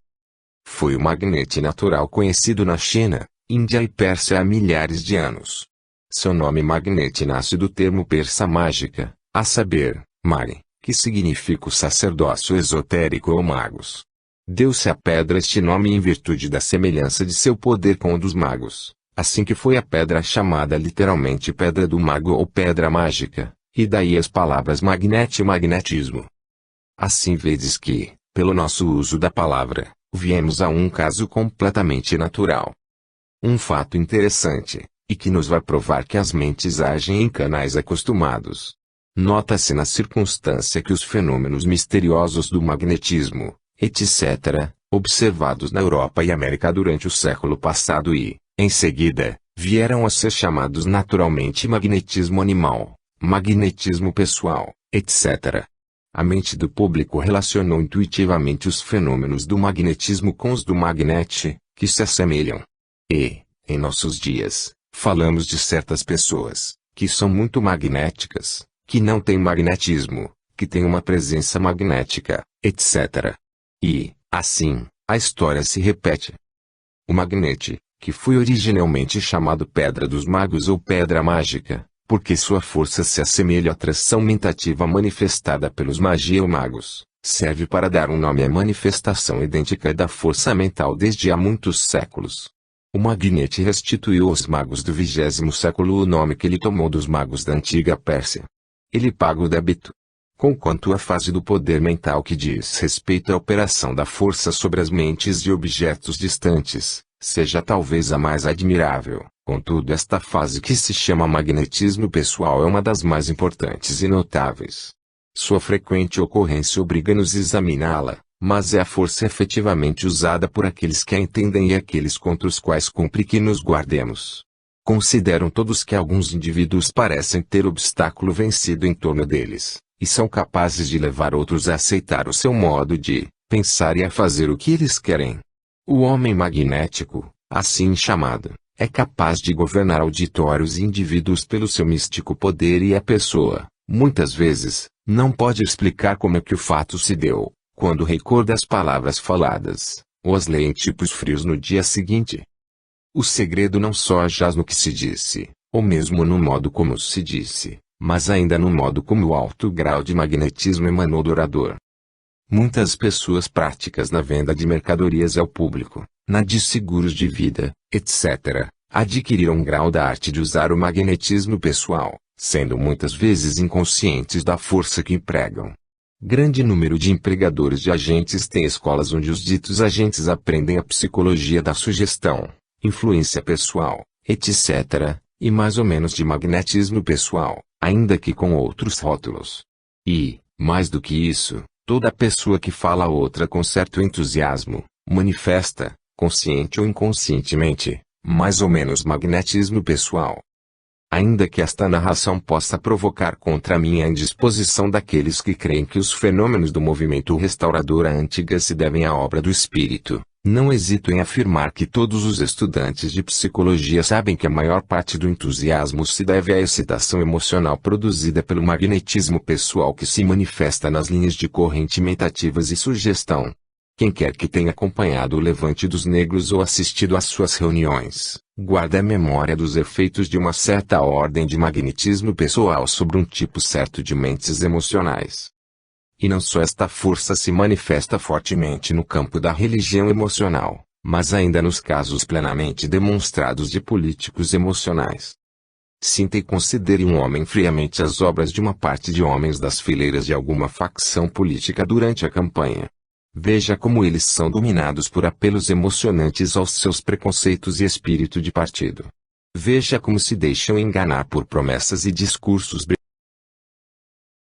Speaker 1: Foi o magnete natural conhecido na China, Índia e Pérsia há milhares de anos. Seu nome magnete nasce do termo persa mágica, a saber, magi, que significa o sacerdócio esotérico ou magos. Deu-se à pedra este nome em virtude da semelhança de seu poder com o dos magos, assim que foi a pedra chamada literalmente pedra do mago ou pedra mágica, e daí as palavras magnete e magnetismo. Assim vedes que, pelo nosso uso da palavra, viemos a um caso completamente natural. Um fato interessante, e que nos vai provar que as mentes agem em canais acostumados. Nota-se na circunstância que os fenômenos misteriosos do magnetismo, etc., observados na Europa e América durante o século passado e, em seguida, vieram a ser chamados naturalmente magnetismo animal, magnetismo pessoal, etc. A mente do público relacionou intuitivamente os fenômenos do magnetismo com os do magnete, que se assemelham. E, em nossos dias, falamos de certas pessoas, que são muito magnéticas, que não têm magnetismo, que têm uma presença magnética, etc. E, assim, a história se repete. O magnete, que foi originalmente chamado Pedra dos Magos ou Pedra Mágica, porque sua força se assemelha à atração mentativa manifestada pelos magia ou magos, serve para dar um nome à manifestação idêntica da força mental desde há muitos séculos. O magnete restituiu aos magos do 20º século o nome que ele tomou dos magos da antiga Pérsia. Ele paga o débito. Conquanto a fase do poder mental que diz respeito à operação da força sobre as mentes de objetos distantes, seja talvez a mais admirável, contudo esta fase que se chama magnetismo pessoal é uma das mais importantes e notáveis. Sua frequente ocorrência obriga-nos a examiná-la, mas é a força efetivamente usada por aqueles que a entendem e aqueles contra os quais cumpre que nos guardemos. Consideram todos que alguns indivíduos parecem ter obstáculo vencido em torno deles, e são capazes de levar outros a aceitar o seu modo de pensar e a fazer o que eles querem. O homem magnético, assim chamado, é capaz de governar auditórios e indivíduos pelo seu místico poder e a pessoa, muitas vezes, não pode explicar como é que o fato se deu, quando recorda as palavras faladas, ou as lê em tipos frios no dia seguinte. O segredo não só jaz no que se disse, ou mesmo no modo como se disse, mas ainda no modo como o alto grau de magnetismo emanou do orador. Muitas pessoas práticas na venda de mercadorias ao público, na de seguros de vida, etc., adquiriram um grau da arte de usar o magnetismo pessoal, sendo muitas vezes inconscientes da força que empregam. Grande número de empregadores de agentes tem escolas onde os ditos agentes aprendem a psicologia da sugestão, influência pessoal, etc., e mais ou menos de magnetismo pessoal, ainda que com outros rótulos. E, mais do que isso, toda pessoa que fala a outra com certo entusiasmo, manifesta, consciente ou inconscientemente, mais ou menos magnetismo pessoal. Ainda que esta narração possa provocar contra mim a indisposição daqueles que creem que os fenômenos do movimento restaurador à antiga se devem à obra do espírito, não hesito em afirmar que todos os estudantes de psicologia sabem que a maior parte do entusiasmo se deve à excitação emocional produzida pelo magnetismo pessoal que se manifesta nas linhas de corrente mentativas e sugestão. Quem quer que tenha acompanhado o levante dos negros ou assistido às suas reuniões, guarda a memória dos efeitos de uma certa ordem de magnetismo pessoal sobre um tipo certo de mentes emocionais. E não só esta força se manifesta fortemente no campo da religião emocional, mas ainda nos casos plenamente demonstrados de políticos emocionais. Sinta e considere um homem friamente as obras de uma parte de homens das fileiras de alguma facção política durante a campanha. Veja como eles são dominados por apelos emocionantes aos seus preconceitos e espírito de partido. Veja como se deixam enganar por promessas e discursos